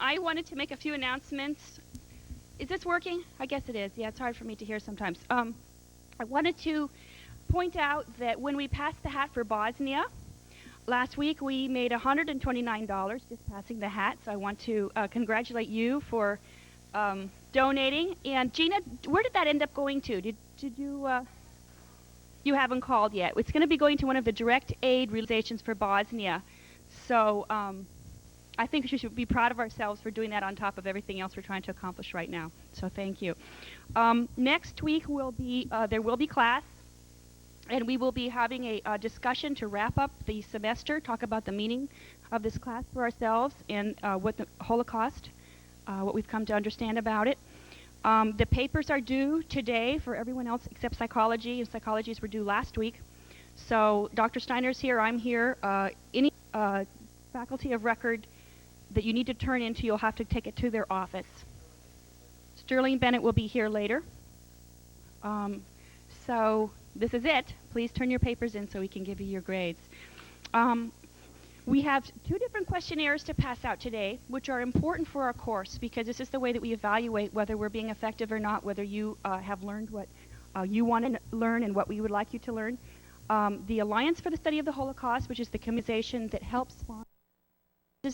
I wanted to make a few announcements. Is this working? I guess it is. Yeah, it's hard for me to hear sometimes. I wanted to point out that when we passed the hat for Bosnia, last week we made $129 just passing the hat. So I want to congratulate you for donating. And Gina, where did that end up going to? Did you... You haven't called yet. It's going to be going to one of the direct aid realizations for Bosnia. So I think we should be proud of ourselves for doing that on top of everything else we're trying to accomplish right now. So thank you. Next week there will be class, and we will be having a discussion to wrap up the semester, talk about the meaning of this class for ourselves and what the Holocaust, what we've come to understand about it. The papers are due today for everyone else except psychology, and psychologies were due last week. So Dr. Steiner's here, I'm here. Any faculty of record that you need to turn into, you'll have to take it to their office. Sterling Bennett will be here later. So this is it. Please turn your papers in so we can give you your grades. We have 2 different questionnaires to pass out today, which are important for our course because this is the way that we evaluate whether we're being effective or not, whether you have learned what you want to learn and what we would like you to learn. The Alliance for the Study of the Holocaust, which is the commission that helps sponsor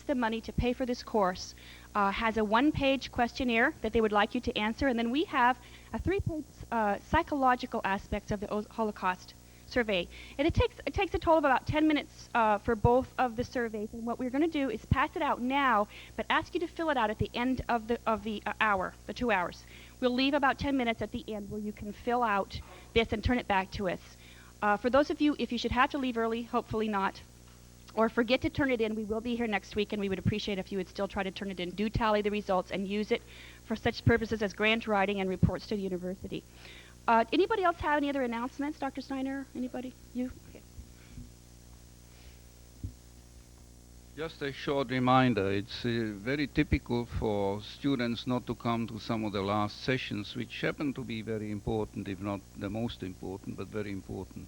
the money to pay for this course, has a 1-page questionnaire that they would like you to answer, and then we have a 3-page psychological aspects of the Holocaust survey. And it takes a total of about 10 minutes for both of the surveys. And what we're going to do is pass it out now, but ask you to fill it out at the end of the hour, the 2 hours. We'll leave about 10 minutes at the end where you can fill out this and turn it back to us. For those of you, if you should have to leave early, hopefully not, or forget to turn it in, we will be here next week, and we would appreciate if you would still try to turn it in. Do tally the results and use it for such purposes as grant writing and reports to the university. Anybody else have any other announcements? Dr. Steiner? Anybody? You? Okay. Just a short reminder, it's very typical for students not to come to some of the last sessions, which happen to be very important, if not the most important, but very important.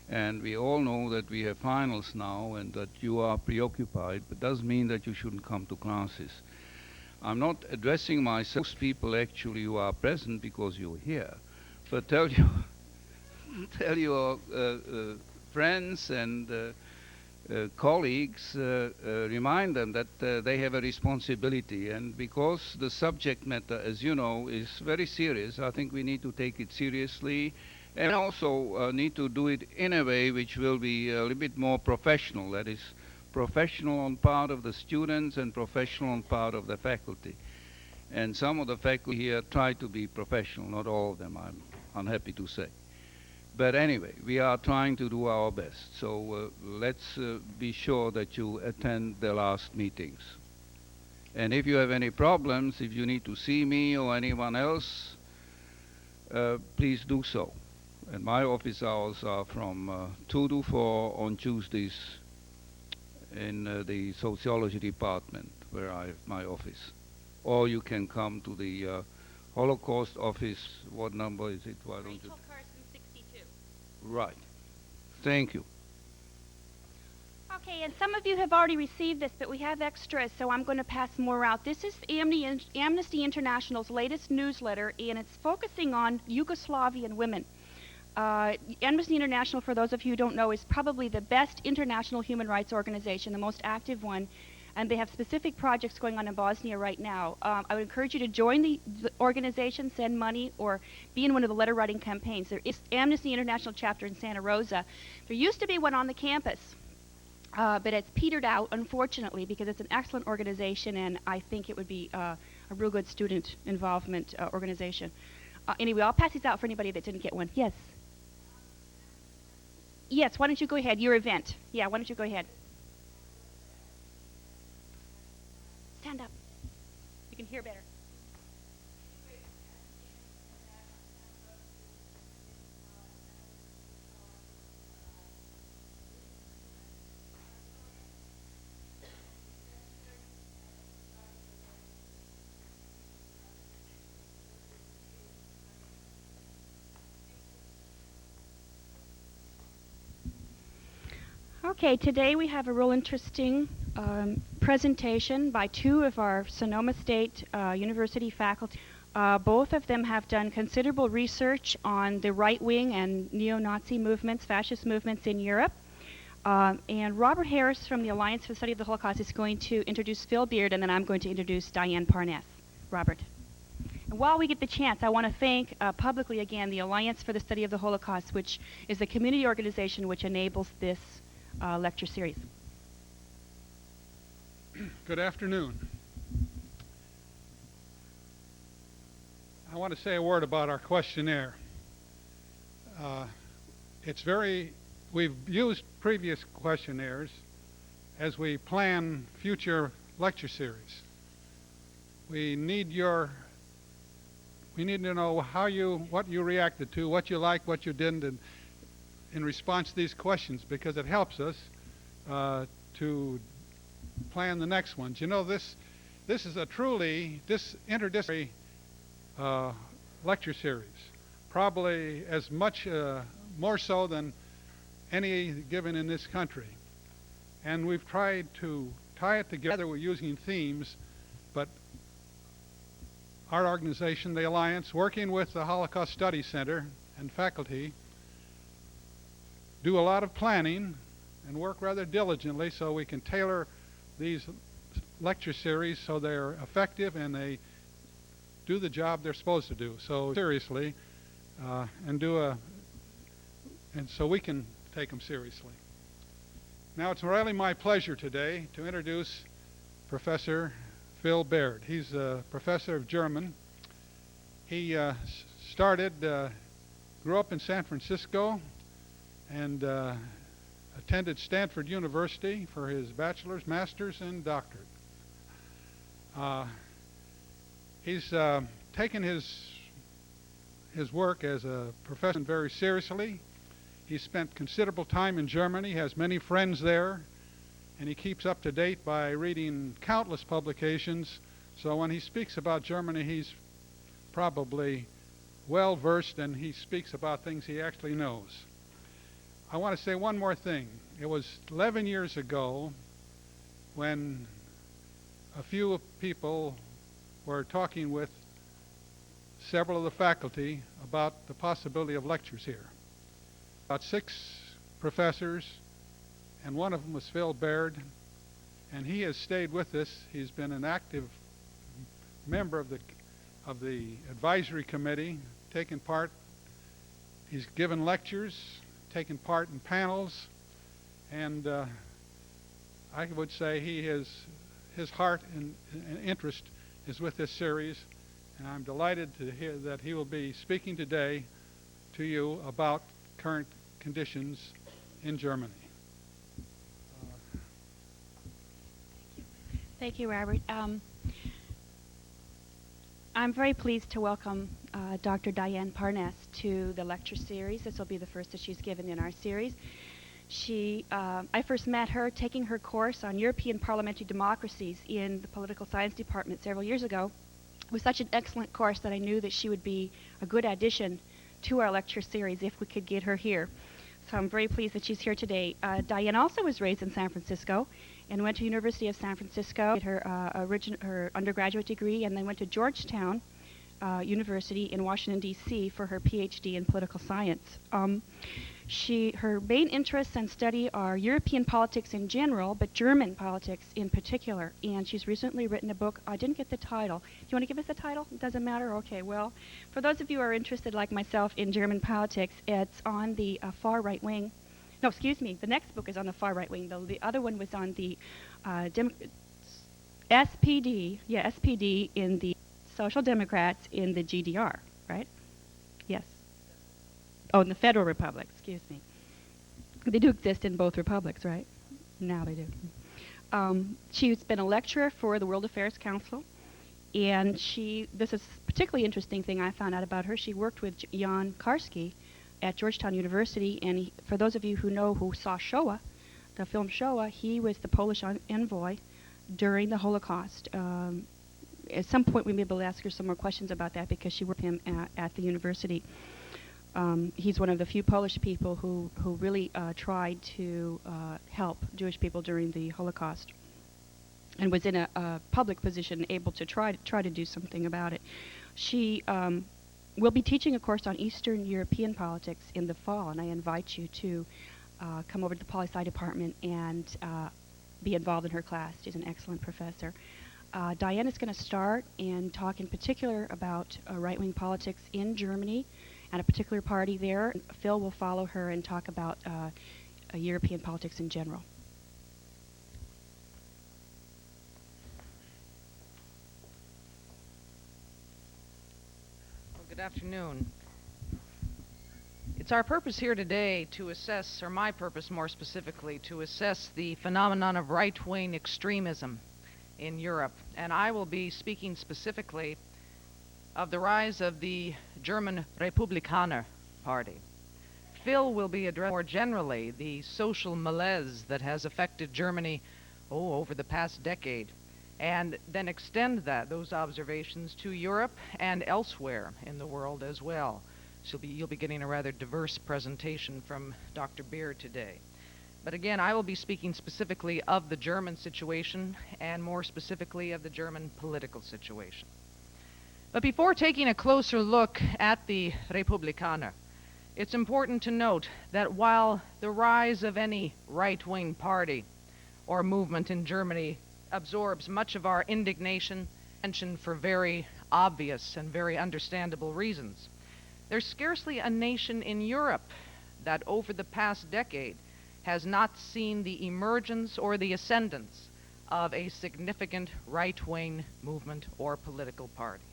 And we all know that we have finals now and that you are preoccupied, but doesn't mean that you shouldn't come to classes. I'm not addressing myself. Most people actually who are present because you're here. But tell your friends and colleagues, remind them that they have a responsibility. And because the subject matter, as you know, is very serious, I think we need to take it seriously and also need to do it in a way which will be a little bit more professional. That is, professional on part of the students and professional on part of the faculty. And some of the faculty here try to be professional, not all of them, I'm unhappy to say. But anyway, we are trying to do our best. So let's be sure that you attend the last meetings. And if you have any problems, if you need to see me or anyone else, please do so. And my office hours are from 2 to 4 on Tuesdays in the sociology department where I have my office. Or you can come to the Holocaust office. What number is it? Why don't you? Carson 62. Right. Thank you. Okay, and some of you have already received this, but we have extras, so I'm going to pass more out. This is Amnesty International's latest newsletter, and it's focusing on Yugoslavian women. Amnesty International, for those of you who don't know, is probably the best international human rights organization, the most active one, and they have specific projects going on in Bosnia right now. I would encourage you to join the organization, send money, or be in one of the letter-writing campaigns. There is Amnesty International chapter in Santa Rosa. There used to be one on the campus, but it's petered out, unfortunately, because it's an excellent organization, and I think it would be a real good student involvement organization. Anyway, I'll pass these out for anybody that didn't get one. Yes? Yes, why don't you go ahead, your event. Yeah, why don't you go ahead. Stand up. You can hear better. Okay, today we have a real interesting presentation by two of our Sonoma State University faculty. Both of them have done considerable research on the right-wing and neo-Nazi movements, fascist movements in Europe. And Robert Harris from the Alliance for the Study of the Holocaust is going to introduce Phil Beard, and then I'm going to introduce Diane Parnas. Robert. And while we get the chance, I want to thank publicly again the Alliance for the Study of the Holocaust, which is the community organization which enables this lecture series. Good afternoon. I want to say a word about our questionnaire. We've used previous questionnaires as we plan future lecture series. We need to know what you reacted to, what you liked, what you didn't, and in response to these questions, because it helps us to plan the next ones. You know, this is a truly interdisciplinary lecture series, probably as much more so than any given in this country. And we've tried to tie it together. We're using themes, but our organization, the Alliance, working with the Holocaust Study Center and faculty, do a lot of planning and work rather diligently so we can tailor these lecture series so they're effective and they do the job they're supposed to do. So seriously, and so we can take them seriously. Now it's really my pleasure today to introduce Professor Phil Beard. He's a professor of German. He grew up in San Francisco and attended Stanford University for his bachelor's, master's, and doctorate. He's taken his work as a professor very seriously. He spent considerable time in Germany, has many friends there, and he keeps up to date by reading countless publications. So when he speaks about Germany, he's probably well versed, and he speaks about things he actually knows. I want to say one more thing. It was 11 years ago when a few people were talking with several of the faculty about the possibility of lectures here. About 6 professors, and one of them was Phil Beard, and he has stayed with us. He's been an active member of the advisory committee, taken part. He's given lectures, taken part in panels, and I would say his heart and interest is with this series, and I'm delighted to hear that he will be speaking today to you about current conditions in Germany. Thank you, Robert. I'm very pleased to welcome Dr. Diane Parnas to the lecture series. This will be the first that she's given in our series. I first met her taking her course on European parliamentary democracies in the political science department several years ago. It was such an excellent course that I knew that she would be a good addition to our lecture series if we could get her here. So I'm very pleased that she's here today. Diane also was raised in San Francisco and went to University of San Francisco, did her undergraduate degree, and then went to Georgetown University in Washington, D.C. for her PhD in political science. Her main interests and study are European politics in general, but German politics in particular. And she's recently written a book. I didn't get the title. Do you want to give us the title? It doesn't matter? Okay, well, for those of you who are interested, like myself, in German politics, it's on the far right wing. No, excuse me. The next book is on the far right wing. The other one was on the SPD. Yeah, SPD in the Social Democrats in the GDR, right? Yes. Oh, in the Federal Republic, excuse me. They do exist in both republics, right? Now they do. She's been a lecturer for the World Affairs Council, and this is a particularly interesting thing I found out about her. She worked with Jan Karski at Georgetown University, and for those of you who saw Shoah, the film Shoah, he was the Polish envoy during the Holocaust. At some point we may be able to ask her some more questions about that because she worked with him at the university. He's one of the few Polish people who really tried to help Jewish people during the Holocaust, and was in a public position able to try to do something about it. She will be teaching a course on Eastern European politics in the fall, and I invite you to come over to the poli-sci department and be involved in her class. She's an excellent professor. Diane is going to start and talk in particular about right-wing politics in Germany and a particular party there. Phil will follow her and talk about European politics in general. Good afternoon. It's our purpose here today to assess, or my purpose more specifically, to assess the phenomenon of right-wing extremism in Europe. And I will be speaking specifically of the rise of the German Republikaner Party. Phil will be addressing more generally the social malaise that has affected Germany over the past decade, and then extend those observations to Europe and elsewhere in the world as well. So you'll be getting a rather diverse presentation from Dr. Beer today. But again, I will be speaking specifically of the German situation, and more specifically of the German political situation. But before taking a closer look at the Republikaner, it's important to note that while the rise of any right-wing party or movement in Germany absorbs much of our indignation, attention for very obvious and very understandable reasons, there's scarcely a nation in Europe that over the past decade has not seen the emergence or the ascendance of a significant right-wing movement or political party.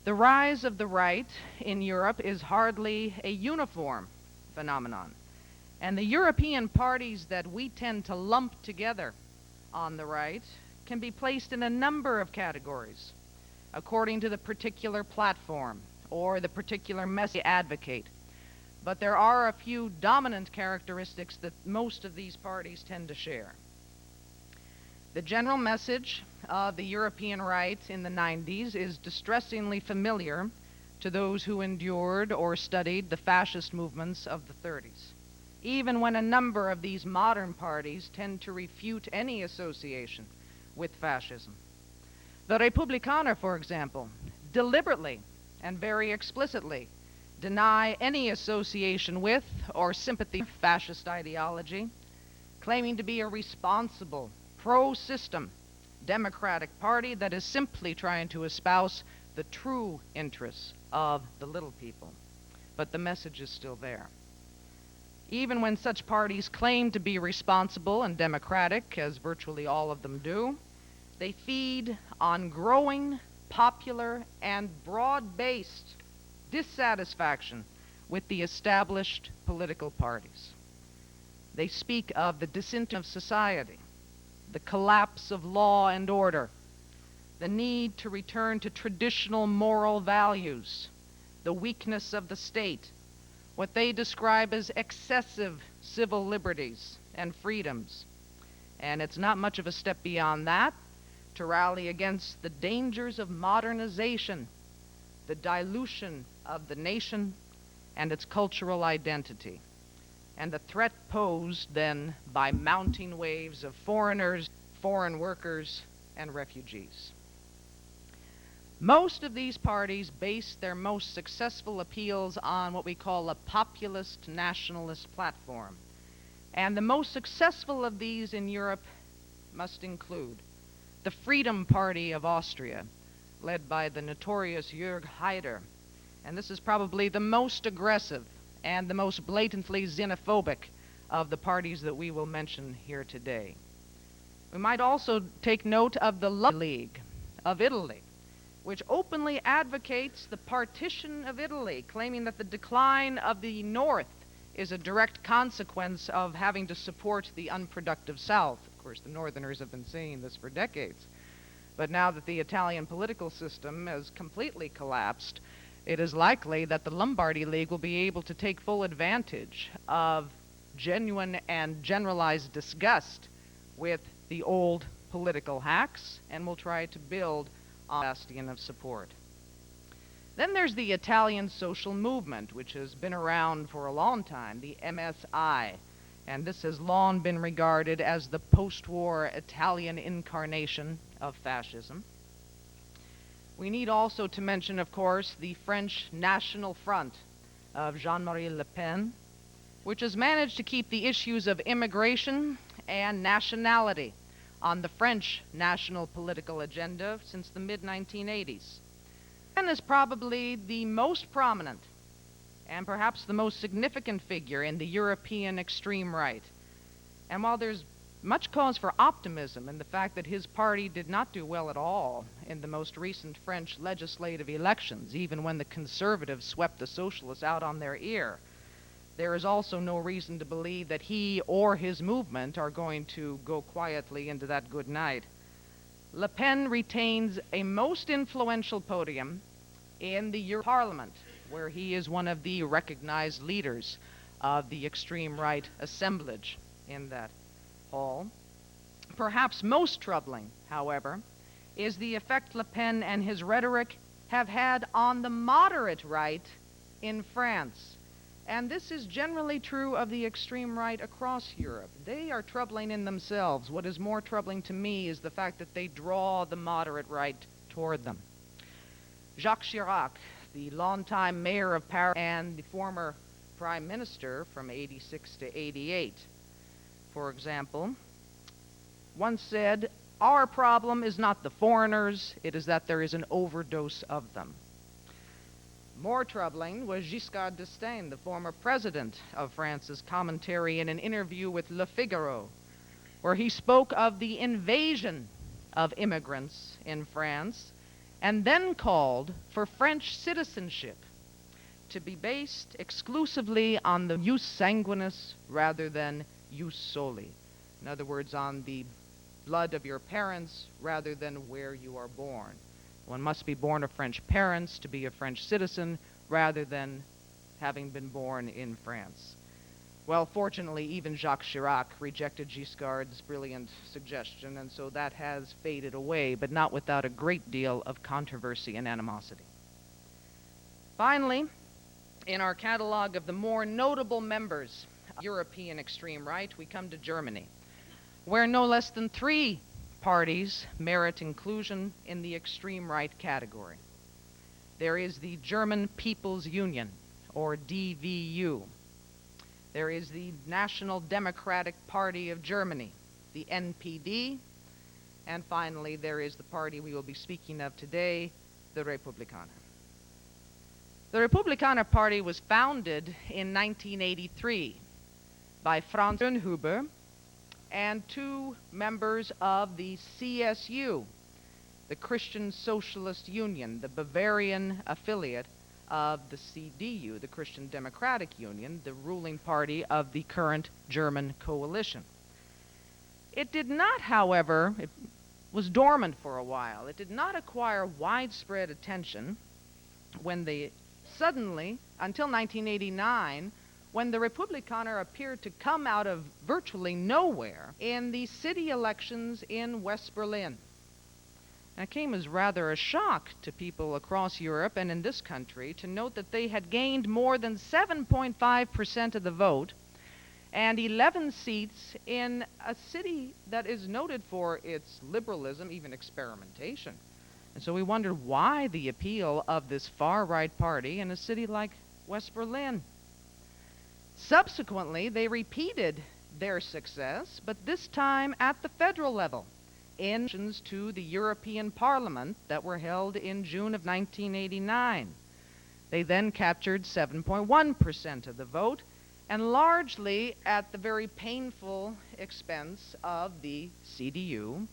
The rise of the right in Europe is hardly a uniform phenomenon, and the European parties that we tend to lump together on the right can be placed in a number of categories according to the particular platform or the particular message they advocate. But there are a few dominant characteristics that most of these parties tend to share. The general message of the European right in the 90s is distressingly familiar to those who endured or studied the fascist movements of the 30s, even when a number of these modern parties tend to refute any association with fascism. The Republikaner, for example, deliberately and very explicitly deny any association with or sympathy with fascist ideology, claiming to be a responsible, pro-system democratic party that is simply trying to espouse the true interests of the little people. But the message is still there. Even when such parties claim to be responsible and democratic, as virtually all of them do, they feed on growing, popular, and broad-based dissatisfaction with the established political parties. They speak of the disintegration of society, the collapse of law and order, the need to return to traditional moral values, the weakness of the state, what they describe as excessive civil liberties and freedoms. And it's not much of a step beyond that to rally against the dangers of modernization, the dilution of the nation and its cultural identity, and the threat posed then by mounting waves of foreigners, foreign workers, and refugees. Most of these parties base their most successful appeals on what we call a populist nationalist platform. And the most successful of these in Europe must include the Freedom Party of Austria, led by the notorious Jörg Haider. And this is probably the most aggressive and the most blatantly xenophobic of the parties that we will mention here today. We might also take note of the League of Italy, which openly advocates the partition of Italy, claiming that the decline of the North is a direct consequence of having to support the unproductive South. Of course, the Northerners have been saying this for decades. But now that the Italian political system has completely collapsed, it is likely that the Lombardy League will be able to take full advantage of genuine and generalized disgust with the old political hacks and will try to build on a bastion of support. Then there's the Italian social movement, which has been around for a long time, the MSI, and this has long been regarded as the post-war Italian incarnation of fascism. We need also to mention, of course, the French National Front of Jean-Marie Le Pen, which has managed to keep the issues of immigration and nationality on the French national political agenda since the mid-1980s. Le Pen is probably the most prominent and perhaps the most significant figure in the European extreme right. And while there's much cause for optimism in the fact that his party did not do well at all in the most recent French legislative elections, even when the conservatives swept the socialists out on their ear, there is also no reason to believe that he or his movement are going to go quietly into that good night. Le Pen retains a most influential podium in the European Parliament, where he is one of the recognized leaders of the extreme right assemblage in that hall. Perhaps most troubling, however, is the effect Le Pen and his rhetoric have had on the moderate right in France. And this is generally true of the extreme right across Europe. They are troubling in themselves. What is more troubling to me is the fact that they draw the moderate right toward them. Jacques Chirac, the longtime mayor of Paris and the former prime minister from 86 to 88, for example, once said, "Our problem is not the foreigners, it is that there is an overdose of them." More troubling was Giscard d'Estaing, the former president of France's commentary in an interview with Le Figaro, where he spoke of the invasion of immigrants in France and then called for French citizenship to be based exclusively on the jus sanguinis rather than jus soli. In other words, on the blood of your parents rather than where you are born. One must be born of French parents to be a French citizen rather than having been born in France. Well, fortunately, even Jacques Chirac rejected Giscard's brilliant suggestion, and so that has faded away, but not without a great deal of controversy and animosity. Finally, in our catalog of the more notable members of European extreme right, we come to Germany, where no less than 3 parties merit inclusion in the extreme right category. There is the German People's Union, or DVU. There is the National Democratic Party of Germany, the NPD. And finally, there is the party we will be speaking of today, the Republikaner. The Republikaner Party was founded in 1983 by Franz Huber and 2 members of the CSU, the Christian Socialist Union, the Bavarian affiliate of the CDU, the Christian Democratic Union, the ruling party of the current German coalition. It did not, however, it was dormant for a while. It did not acquire widespread attention when suddenly, until 1989, when the Republikaner appeared to come out of virtually nowhere in the city elections in West Berlin. It came as rather a shock to people across Europe and in this country to note that they had gained more than 7.5% of the vote and 11 seats in a city that is noted for its liberalism, even experimentation. And so we wondered why the appeal of this far-right party in a city like West Berlin. Subsequently, they repeated their success, but this time at the federal level, in elections to the European Parliament that were held in June of 1989. They then captured 7.1% of the vote, and largely at the very painful expense of the CDU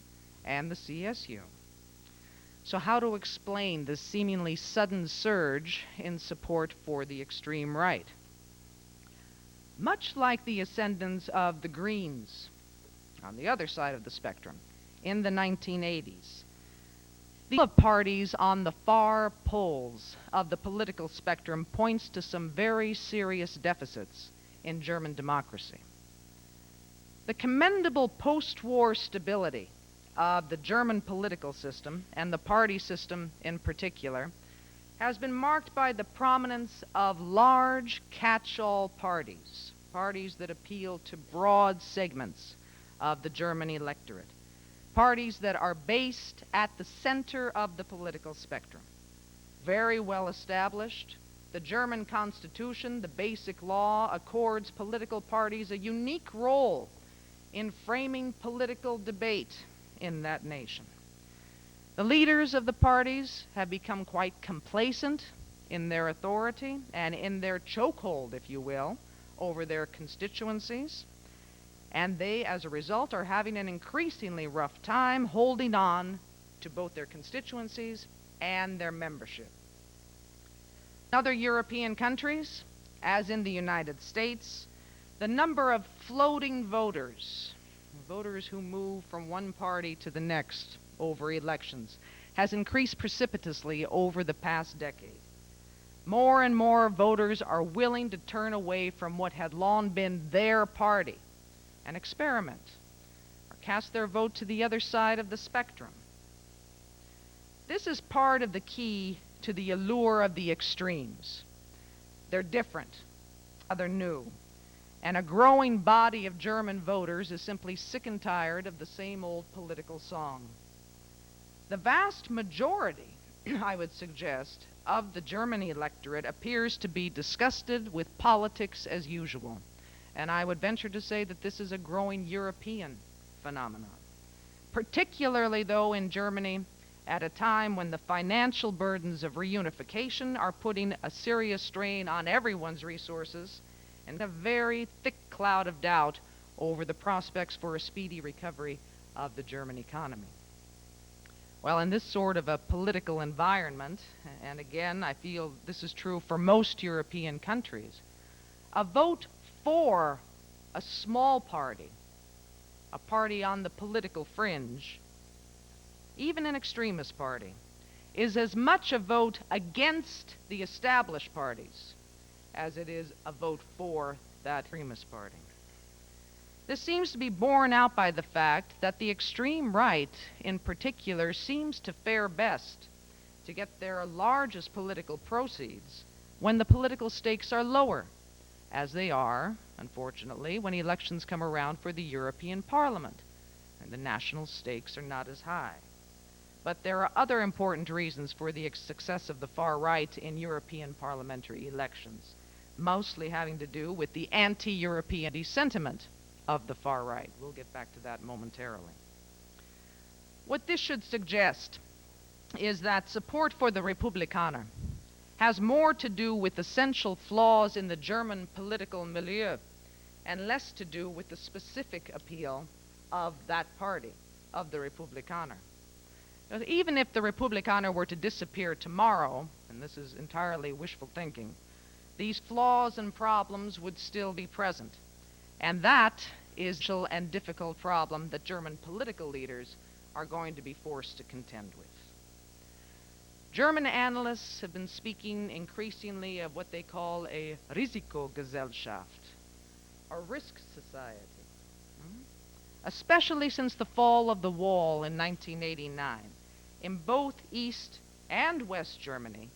and the CSU. So how to explain this seemingly sudden surge in support for the extreme right? Much like the ascendance of the Greens on the other side of the spectrum in the 1980s, the parties on the far poles of the political spectrum points to some very serious deficits in German democracy. The commendable post-war stability of the German political system, and the party system in particular, has been marked by the prominence of large catch-all parties, parties that appeal to broad segments of the German electorate, parties that are based at the center of the political spectrum. Very well established. The German Constitution, the Basic Law, accords political parties a unique role in framing political debate in that nation. The leaders of the parties have become quite complacent in their authority and in their chokehold, if you will, over their constituencies, and they, as a result, are having an increasingly rough time holding on to both their constituencies and their membership. In other European countries, as in the United States, the number of floating voters, voters who move from one party to the next over elections, has increased precipitously over the past decade. More and more voters are willing to turn away from what had long been their party and experiment, or cast their vote to the other side of the spectrum. This is part of the key to the allure of the extremes. They're different, they're new, and a growing body of German voters is simply sick and tired of the same old political song. The vast majority, I would suggest, of the German electorate appears to be disgusted with politics as usual. And I would venture to say that this is a growing European phenomenon. Particularly, though, in Germany, at a time when the financial burdens of reunification are putting a serious strain on everyone's resources and a very thick cloud of doubt over the prospects for a speedy recovery of the German economy. Well, in this sort of a political environment, and again, I feel this is true for most European countries, a vote for a small party, a party on the political fringe, even an extremist party, is as much a vote against the established parties as it is a vote for that extremist party. This seems to be borne out by the fact that the extreme right, in particular, seems to fare best to get their largest political proceeds when the political stakes are lower, as they are, unfortunately, when elections come around for the European Parliament, and the national stakes are not as high. But there are other important reasons for the success of the far right in European parliamentary elections, mostly having to do with the anti-European sentiment of the far right. We'll get back to that momentarily. What this should suggest is that support for the Republikaner has more to do with essential flaws in the German political milieu and less to do with the specific appeal of that party, of the Republikaner. Even if the Republikaner were to disappear tomorrow, and this is entirely wishful thinking, these flaws and problems would still be present. And that is a special and difficult problem that German political leaders are going to be forced to contend with. German analysts have been speaking increasingly of what they call a Risikogesellschaft, a risk society. Especially since the fall of the wall in 1989, in both East and West Germany,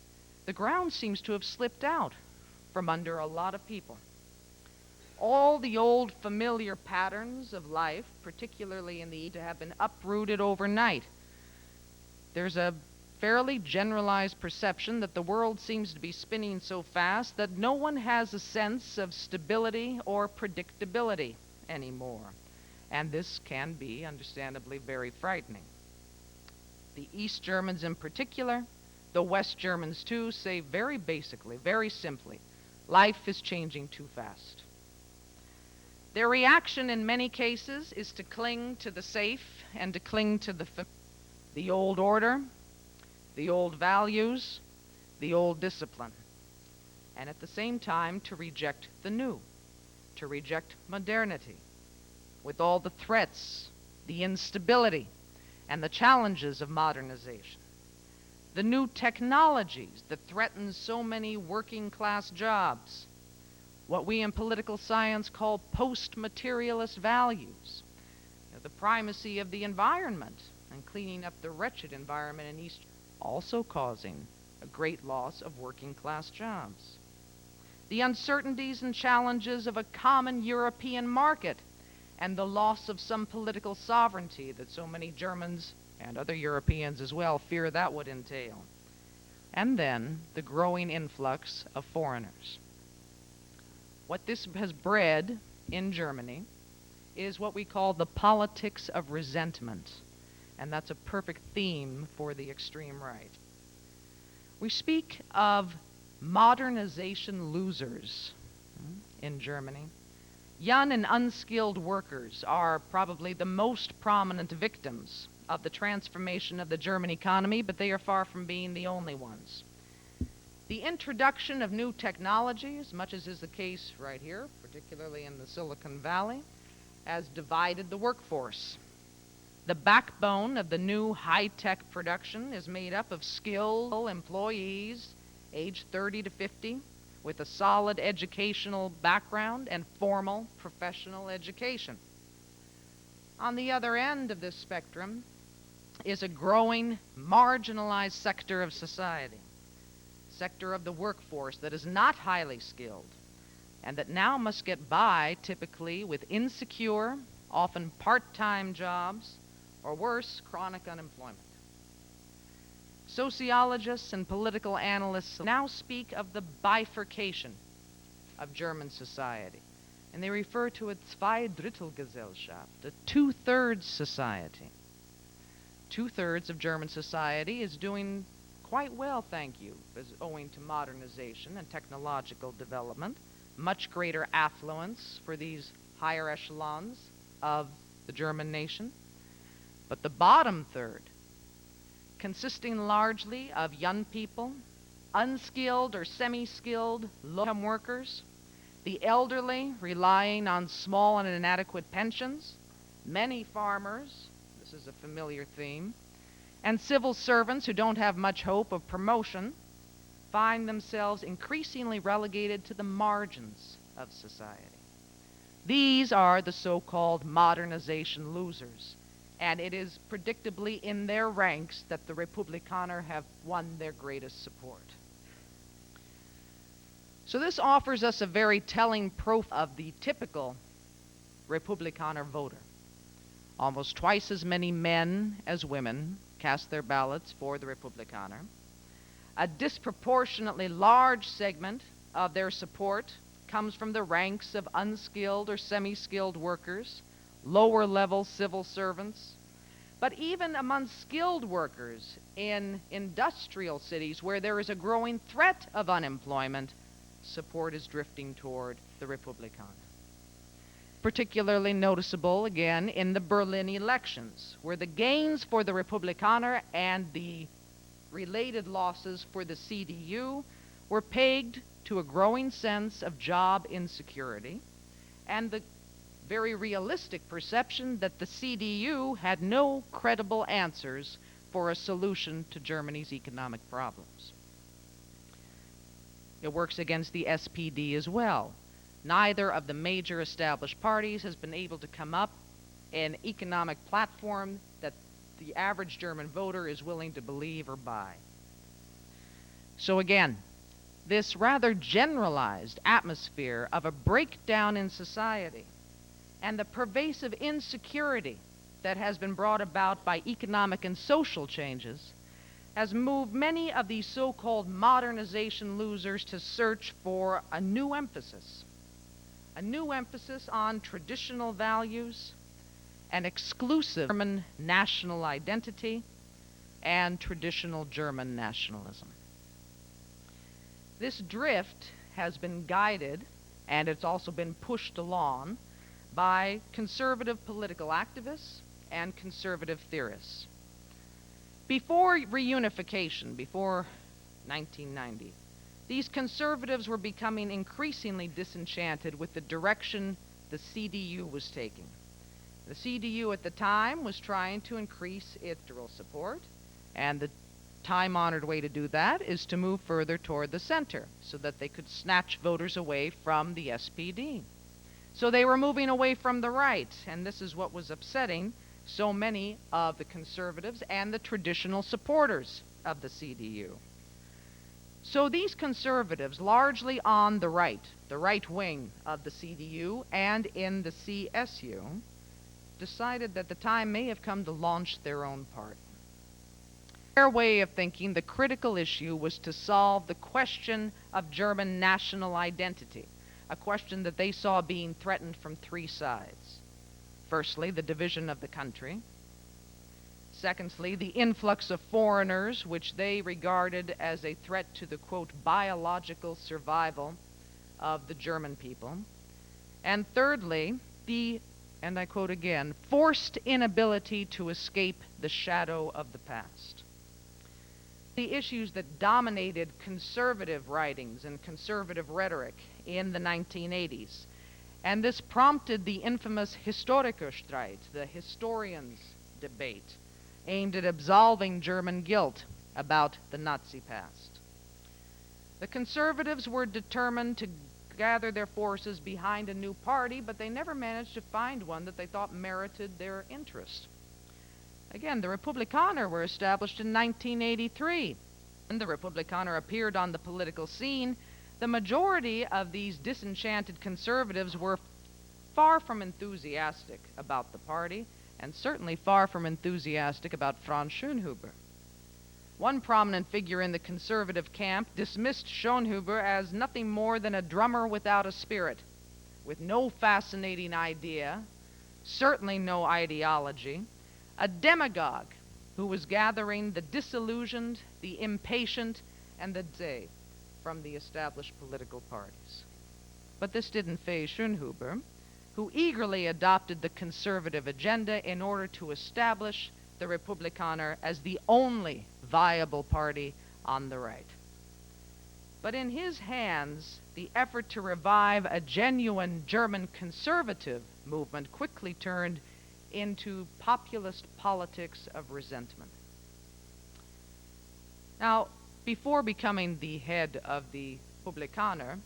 the ground seems to have slipped out from under a lot of people. All the old familiar patterns of life, particularly in the East, have been uprooted overnight. There's a fairly generalized perception that the world seems to be spinning so fast that no one has a sense of stability or predictability anymore. And this can be, understandably, very frightening. The East Germans in particular, the West Germans too, say very basically, very simply, life is changing too fast. Their reaction in many cases is to cling to the safe and to cling to the old order, the old values, the old discipline, and at the same time to reject the new, to reject modernity, with all the threats, the instability, and the challenges of modernization. The new technologies that threaten so many working-class jobs, what we in political science call post-materialist values, the primacy of the environment and cleaning up the wretched environment in East, also causing a great loss of working class jobs. The uncertainties and challenges of a common European market and the loss of some political sovereignty that so many Germans and other Europeans as well fear that would entail. And then the growing influx of foreigners. What this has bred in Germany is what we call the politics of resentment, and that's a perfect theme for the extreme right. We speak of modernization losers in Germany. Young and unskilled workers are probably the most prominent victims of the transformation of the German economy, but they are far from being the only ones. The introduction of new technologies, much as is the case right here, particularly in the Silicon Valley, has divided the workforce. The backbone of the new high-tech production is made up of skilled employees aged 30 to 50 with a solid educational background and formal professional education. On the other end of this spectrum is a growing marginalized sector of society, sector of the workforce that is not highly skilled and that now must get by typically with insecure, often part-time jobs, or worse, chronic unemployment. Sociologists and political analysts now speak of the bifurcation of German society, and they refer to a Zweidrittelgesellschaft, a two-thirds society. Two-thirds of German society is doing quite well, thank you, owing to modernization and technological development, much greater affluence for these higher echelons of the German nation. But the bottom third, consisting largely of young people, unskilled or semi-skilled low-income workers, the elderly relying on small and inadequate pensions, many farmers, this is a familiar theme, and civil servants who don't have much hope of promotion, find themselves increasingly relegated to the margins of society. These are the so-called modernization losers, and it is predictably in their ranks that the Republikaner have won their greatest support. So this offers us a very telling profile of the typical Republikaner voter. Almost twice as many men as women cast their ballots for the Republikaner. A disproportionately large segment of their support comes from the ranks of unskilled or semi-skilled workers, lower-level civil servants. But even among skilled workers in industrial cities where there is a growing threat of unemployment, support is drifting toward the Republikaner. Particularly noticeable, again, in the Berlin elections, where the gains for the Republikaner and the related losses for the CDU were pegged to a growing sense of job insecurity and the very realistic perception that the CDU had no credible answers for a solution to Germany's economic problems. It works against the SPD as well. Neither of the major established parties has been able to come up an economic platform that the average German voter is willing to believe or buy. So again, this rather generalized atmosphere of a breakdown in society and the pervasive insecurity that has been brought about by economic and social changes has moved many of these so-called modernization losers to search for a new emphasis on traditional values, an exclusive German national identity, and traditional German nationalism. This drift has been guided, and it's also been pushed along, by conservative political activists and conservative theorists. Before reunification, before 1990, these conservatives were becoming increasingly disenchanted with the direction the CDU was taking. The CDU at the time was trying to increase its electoral support, and the time-honored way to do that is to move further toward the center so that they could snatch voters away from the SPD. So they were moving away from the right, and this is what was upsetting so many of the conservatives and the traditional supporters of the CDU. So these conservatives, largely on the right wing of the CDU and in the CSU, decided that the time may have come to launch their own party. Their way of thinking, the critical issue was to solve the question of German national identity, a question that they saw being threatened from three sides. Firstly, the division of the country. Secondly, the influx of foreigners, which they regarded as a threat to the, quote, biological survival of the German people. And thirdly, the, and I quote again, forced inability to escape the shadow of the past. The issues that dominated conservative writings and conservative rhetoric in the 1980s. And this prompted the infamous Historikerstreit, the historians' debate, aimed at absolving German guilt about the Nazi past. The conservatives were determined to gather their forces behind a new party, but they never managed to find one that they thought merited their interest. Again, the Republikaner were established in 1983. When the Republikaner appeared on the political scene, the majority of these disenchanted conservatives were far from enthusiastic about the party, and certainly far from enthusiastic about Franz Schönhuber. One prominent figure in the conservative camp dismissed Schönhuber as nothing more than a drummer without a spirit, with no fascinating idea, certainly no ideology, a demagogue who was gathering the disillusioned, the impatient, and the zay from the established political parties. But this didn't faze Schönhuber, who eagerly adopted the conservative agenda in order to establish the Republikaner as the only viable party on the right. But in his hands, the effort to revive a genuine German conservative movement quickly turned into populist politics of resentment. Now, before becoming the head of the Republikaner,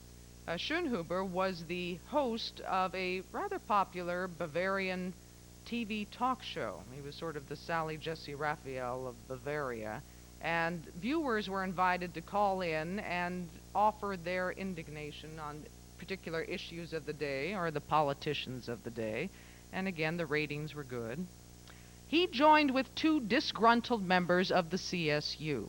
Schönhuber was the host of a rather popular Bavarian TV talk show. He was sort of the Sally Jesse Raphael of Bavaria, and viewers were invited to call in and offer their indignation on particular issues of the day or the politicians of the day, and again, the ratings were good. He joined with two disgruntled members of the CSU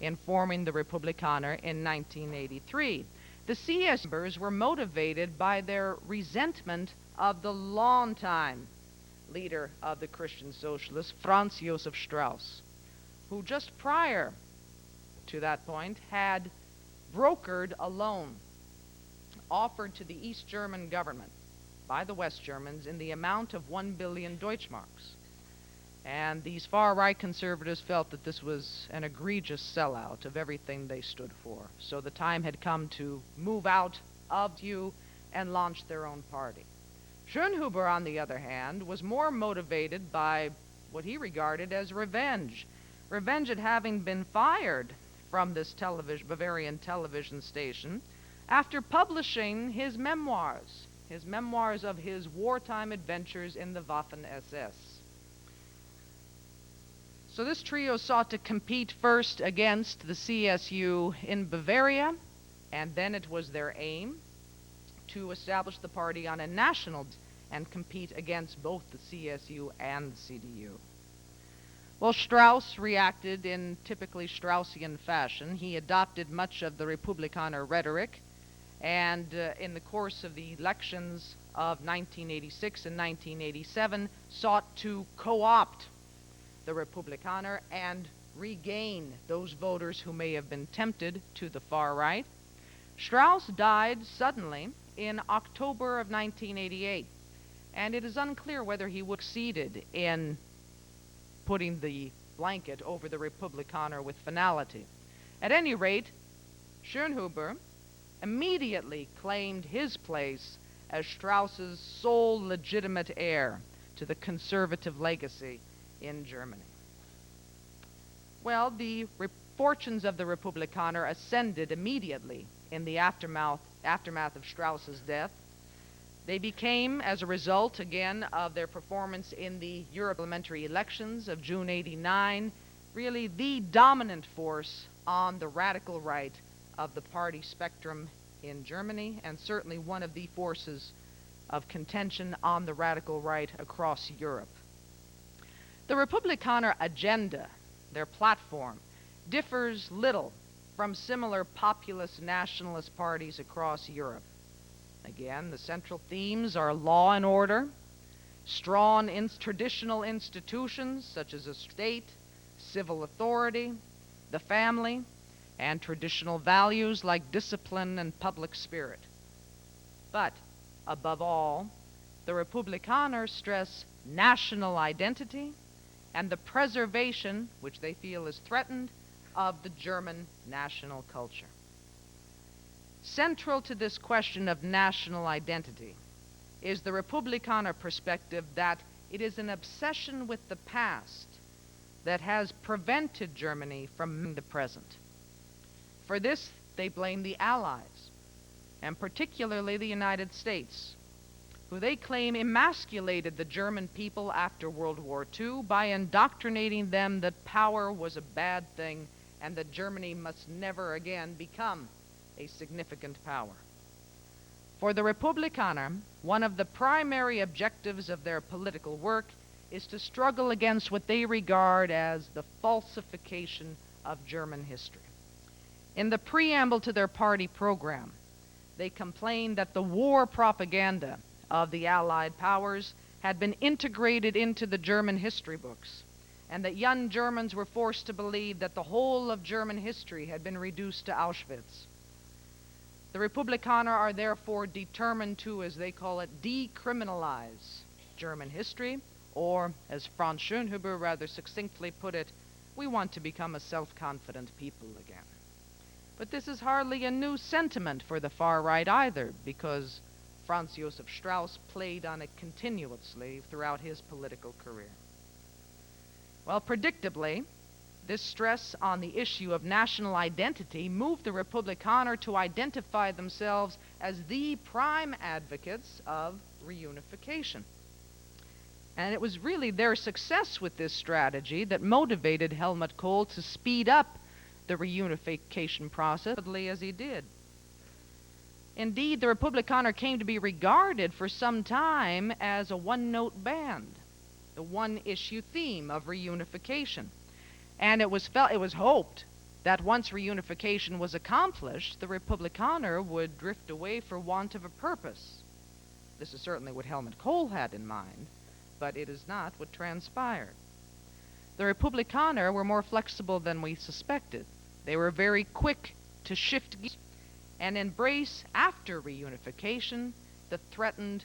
in forming the Republikaner in 1983. The CS members were motivated by their resentment of the longtime leader of the Christian Socialists, Franz Josef Strauss, who just prior to that point had brokered a loan offered to the East German government by the West Germans in the amount of 1 billion Deutschmarks. And these far-right conservatives felt that this was an egregious sellout of everything they stood for. So the time had come to move out of you and launch their own party. Schönhuber, on the other hand, was more motivated by what he regarded as revenge. Revenge at having been fired from this Bavarian television station after publishing his memoirs of his wartime adventures in the Waffen-SS. So this trio sought to compete first against the CSU in Bavaria, and then it was their aim to establish the party on a national and compete against both the CSU and the CDU. Well, Strauss reacted in typically Straussian fashion. He adopted much of the Republikaner rhetoric, and in the course of the elections of 1986 and 1987, sought to co-opt the Republikaner and regain those voters who may have been tempted to the far right. Strauss died suddenly in October of 1988, and it is unclear whether he succeeded in putting the blanket over the Republikaner with finality. At any rate, Schönhuber immediately claimed his place as Strauss's sole legitimate heir to the conservative legacy in Germany. Well, the fortunes of the Republikaner ascended immediately in the aftermath of Strauss's death. They became, as a result, again, of their performance in the Europe parliamentary elections of June '89, really the dominant force on the radical right of the party spectrum in Germany, and certainly one of the forces of contention on the radical right across Europe. The Republikaner agenda, their platform, differs little from similar populist nationalist parties across Europe. Again, the central themes are law and order, strong traditional institutions such as a state, civil authority, the family, and traditional values like discipline and public spirit. But, above all, the Republikaners stress national identity and the preservation, which they feel is threatened, of the German national culture. Central to this question of national identity is the Republikaner perspective that it is an obsession with the past that has prevented Germany from the present. For this, they blame the Allies, and particularly the United States, who they claim emasculated the German people after World War II by indoctrinating them that power was a bad thing and that Germany must never again become a significant power. For the Republikaner, one of the primary objectives of their political work is to struggle against what they regard as the falsification of German history. In the preamble to their party program, they complained that the war propaganda of the Allied powers had been integrated into the German history books, and that young Germans were forced to believe that the whole of German history had been reduced to Auschwitz. The Republikaner are therefore determined to, as they call it, decriminalize German history, or, as Franz Schönhuber rather succinctly put it, we want to become a self-confident people again. But this is hardly a new sentiment for the far right either, because Franz Josef Strauss played on it continuously throughout his political career. Well, predictably, this stress on the issue of national identity moved the Republikaner to identify themselves as the prime advocates of reunification. And it was really their success with this strategy that motivated Helmut Kohl to speed up the reunification process as he did. Indeed, the Republikaner came to be regarded for some time as a one-note band, the one-issue theme of reunification. And it was hoped that once reunification was accomplished, the Republikaner would drift away for want of a purpose. This is certainly what Helmut Kohl had in mind, but it is not what transpired. The Republikaner were more flexible than we suspected. They were very quick to shift gears and embrace, after reunification, the threatened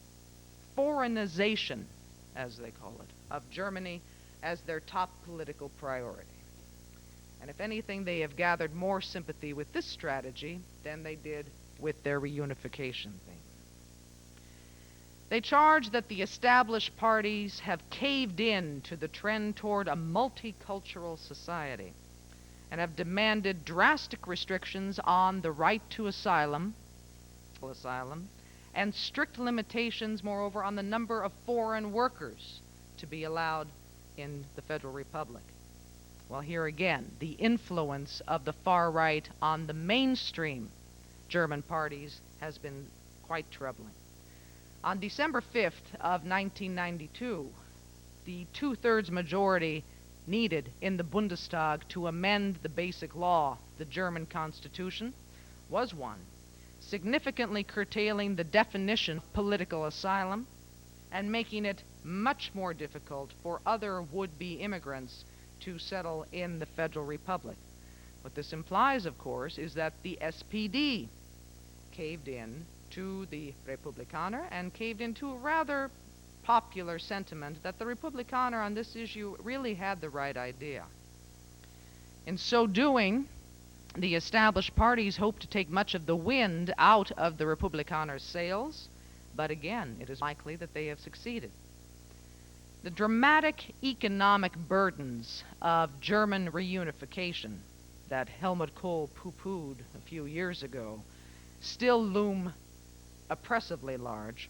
foreignization, as they call it, of Germany as their top political priority. And if anything, they have gathered more sympathy with this strategy than they did with their reunification thing. They charge that the established parties have caved in to the trend toward a multicultural society and have demanded drastic restrictions on the right to asylum, and strict limitations, moreover, on the number of foreign workers to be allowed in the Federal Republic. Well, here again, the influence of the far right on the mainstream German parties has been quite troubling. On December 5th of 1992, the two-thirds majority needed in the Bundestag to amend the basic law, the German Constitution, was won, significantly curtailing the definition of political asylum and making it much more difficult for other would-be immigrants to settle in the Federal Republic. What this implies, of course, is that the SPD caved in to the Republikaner and caved into a rather popular sentiment that the Republikaner on this issue really had the right idea. In so doing, the established parties hope to take much of the wind out of the Republikaner's sails, but again, it is likely that they have succeeded. The dramatic economic burdens of German reunification that Helmut Kohl pooh-poohed a few years ago still loom oppressively large,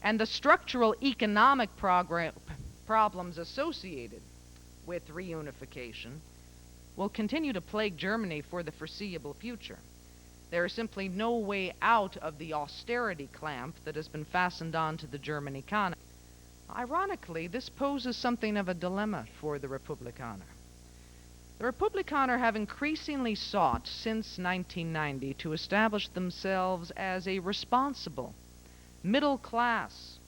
and the structural economic problems associated with reunification will continue to plague Germany for the foreseeable future. There is simply no way out of the austerity clamp that has been fastened onto the German economy. Ironically, this poses something of a dilemma for the Republikaner. The Republikaner have increasingly sought since 1990 to establish themselves as a responsible, middle-class,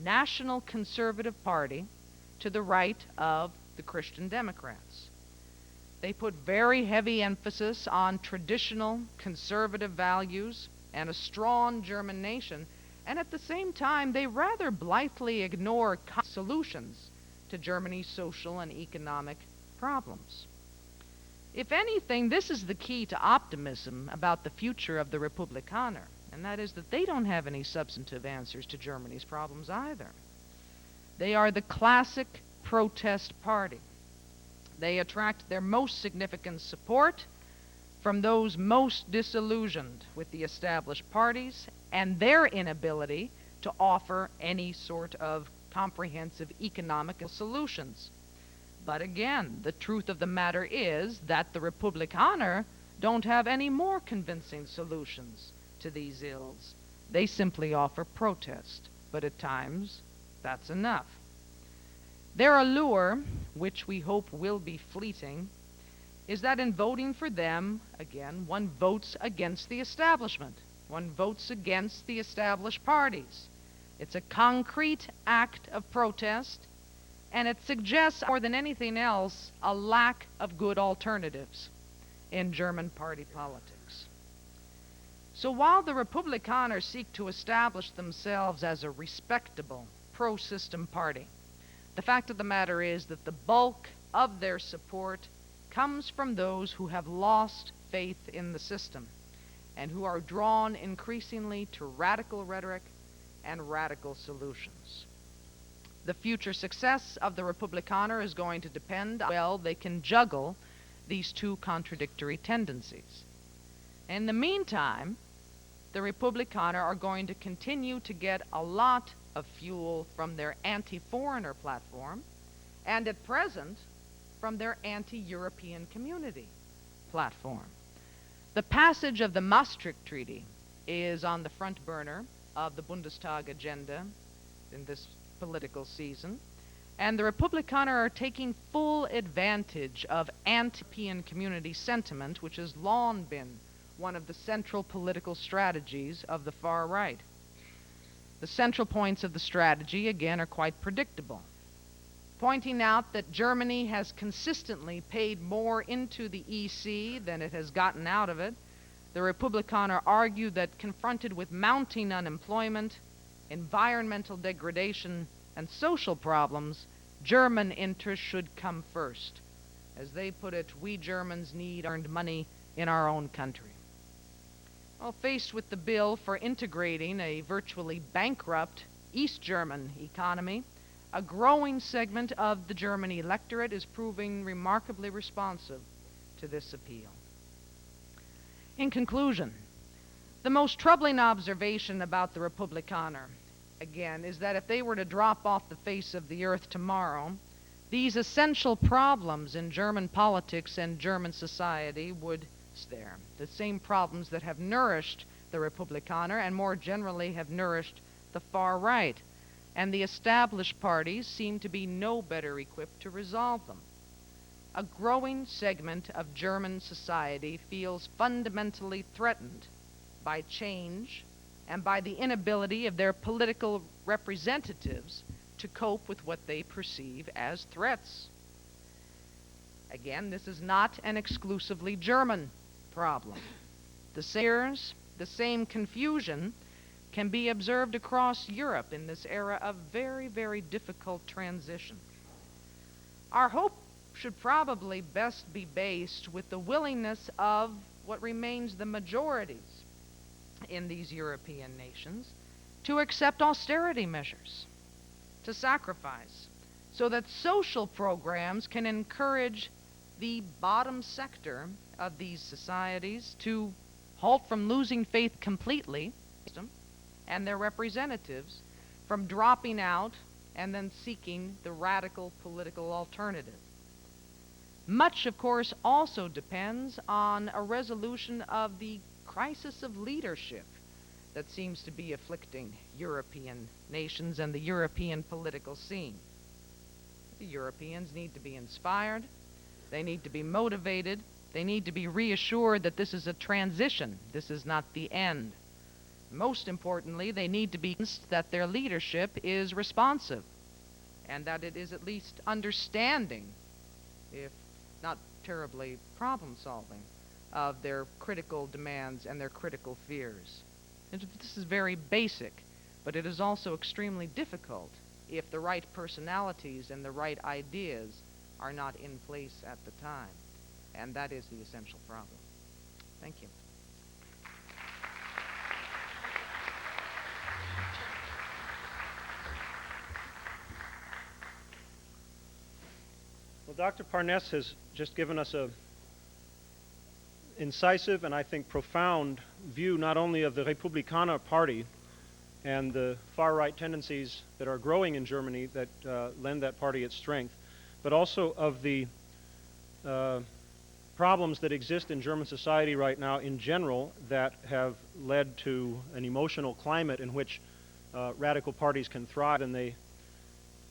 national conservative party to the right of the Christian Democrats. They put very heavy emphasis on traditional conservative values and a strong German nation, and at the same time they rather blithely ignore solutions to Germany's social and economic problems. If anything, this is the key to optimism about the future of the Republikaner, and that is that they don't have any substantive answers to Germany's problems either. They are the classic protest party. They attract their most significant support from those most disillusioned with the established parties and their inability to offer any sort of comprehensive economic solutions. But again, the truth of the matter is that the Republikaner don't have any more convincing solutions to these ills. They simply offer protest, but at times that's enough. Their allure, which we hope will be fleeting, is that in voting for them, again, one votes against the establishment. One votes against the established parties. It's a concrete act of protest, and it suggests, more than anything else, a lack of good alternatives in German party politics. So while the Republikaners seek to establish themselves as a respectable, pro-system party, the fact of the matter is that the bulk of their support comes from those who have lost faith in the system and who are drawn increasingly to radical rhetoric and radical solutions. The future success of the Republikaner is going to depend on how well they can juggle these two contradictory tendencies. In the meantime, the Republikaner are going to continue to get a lot of fuel from their anti-foreigner platform, and at present, from their anti-European community platform. The passage of the Maastricht Treaty is on the front burner of the Bundestag agenda in this political season, and the Republikaner are taking full advantage of anti-European community sentiment, which has long been one of the central political strategies of the far right. The central points of the strategy, again, are quite predictable. Pointing out that Germany has consistently paid more into the EC than it has gotten out of it, the Republikaner argue that confronted with mounting unemployment, environmental degradation, and social problems, German interests should come first. As they put it, we Germans need earned money in our own country. Well, faced with the bill for integrating a virtually bankrupt East German economy, a growing segment of the German electorate is proving remarkably responsive to this appeal. In conclusion, the most troubling observation about the Republikaner, again, is that if they were to drop off the face of the earth tomorrow, these essential problems in German politics and German society would there. The same problems that have nourished the Republikaner and more generally have nourished the far right. And the established parties seem to be no better equipped to resolve them. A growing segment of German society feels fundamentally threatened by change and by the inability of their political representatives to cope with what they perceive as threats. Again, this is not an exclusively German problem. The same confusion can be observed across Europe in this era of very, very difficult transition. Our hope should probably best be based with the willingness of what remains the majorities in these European nations to accept austerity measures, to sacrifice, so that social programs can encourage the bottom sector of these societies to halt from losing faith completely, and their representatives from dropping out and then seeking the radical political alternative. Much, of course, also depends on a resolution of the crisis of leadership that seems to be afflicting European nations and the European political scene. The Europeans need to be inspired, they need to be motivated, they need to be reassured that this is a transition, this is not the end. Most importantly, they need to be convinced that their leadership is responsive and that it is at least understanding, if not terribly problem-solving, of their critical demands and their critical fears. And this is very basic, but it is also extremely difficult if the right personalities and the right ideas are not in place at the time. And that is the essential problem. Thank you. Well, Dr. Parnes has just given us a incisive and I think profound view not only of the Republikaner Party and the far-right tendencies that are growing in Germany that lend that party its strength, but also of the problems that exist in German society right now in general that have led to an emotional climate in which radical parties can thrive than they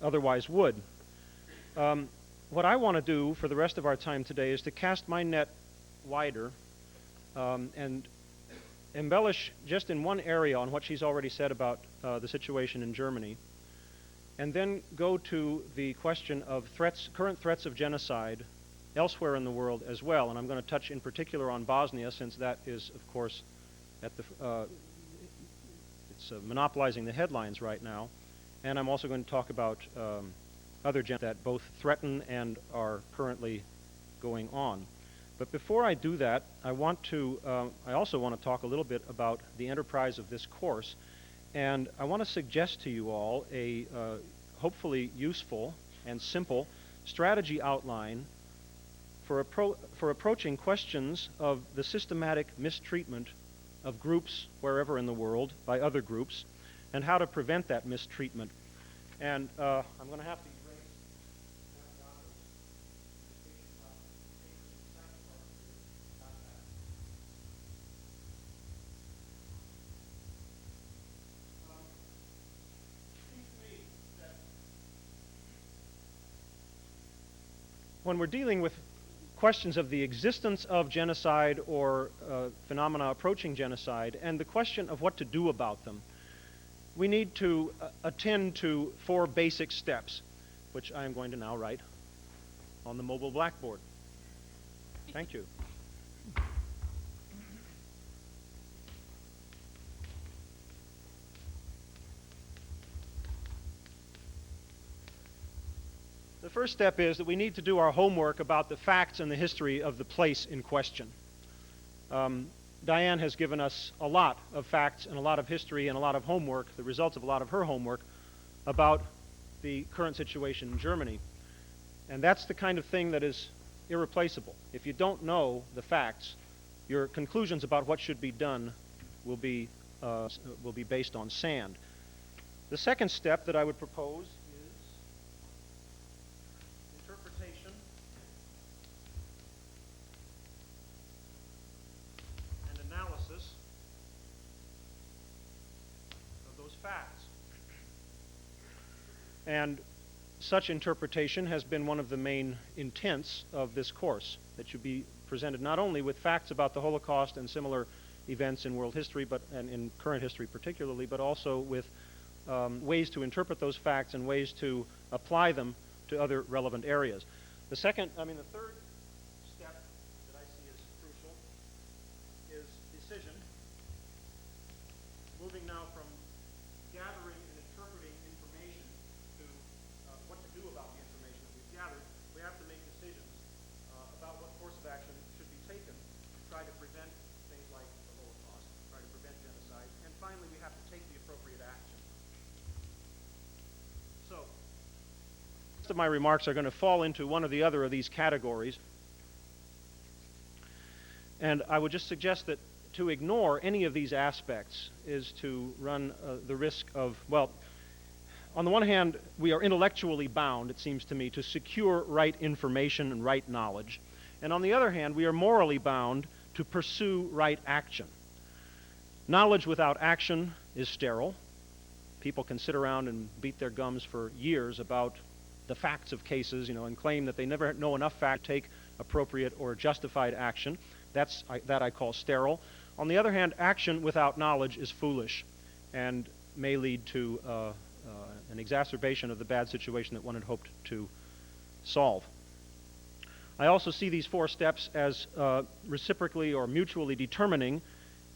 otherwise would. What I want to do for the rest of our time today is to cast my net wider and embellish just in one area on what she's already said about the situation in Germany, and then go to the question of current threats of genocide elsewhere in the world as well. And I'm going to touch in particular on Bosnia, since that is, of course, at the it's monopolizing the headlines right now. And I'm also going to talk about other genocides that both threaten and are currently going on. But before I do that, I also want to talk a little bit about the enterprise of this course, and I want to suggest to you all a hopefully useful and simple strategy outline for approaching questions of the systematic mistreatment of groups wherever in the world by other groups, and how to prevent that mistreatment. And I'm going to have to when we're dealing with questions of the existence of genocide or phenomena approaching genocide and the question of what to do about them, we need to attend to 4 basic steps, which I am going to now write on the mobile blackboard. Thank you. The first step is that we need to do our homework about the facts and the history of the place in question. Diane has given us a lot of facts and a lot of history and a lot of homework, the results of a lot of her homework, about the current situation in Germany. And that's the kind of thing that is irreplaceable. If you don't know the facts, your conclusions about what should be done will be based on sand. The second step that I would propose interpretation and analysis of those facts. And such interpretation has been one of the main intents of this course, that you be presented not only with facts about the Holocaust and similar events in world history, and in current history particularly, but also with ways to interpret those facts and ways to apply them to other relevant areas. The third step that I see as crucial is decision. Moving now from gathering and interpreting information to what to do about the information that we've gathered, we have to make decisions about what course of action should be taken to try to prevent things like the Holocaust, try to prevent genocide, and finally we have to take the appropriate action. So, most of my remarks are going to fall into one or the other of these categories. And I would just suggest that to ignore any of these aspects is to run the risk of, well, on the one hand, we are intellectually bound, it seems to me, to secure right information and right knowledge. And on the other hand, we are morally bound to pursue right action. Knowledge without action is sterile. People can sit around and beat their gums for years about the facts of cases, and claim that they never know enough fact to take appropriate or justified action. That I call sterile. On the other hand, action without knowledge is foolish and may lead to an exacerbation of the bad situation that one had hoped to solve. I also see these 4 steps as reciprocally or mutually determining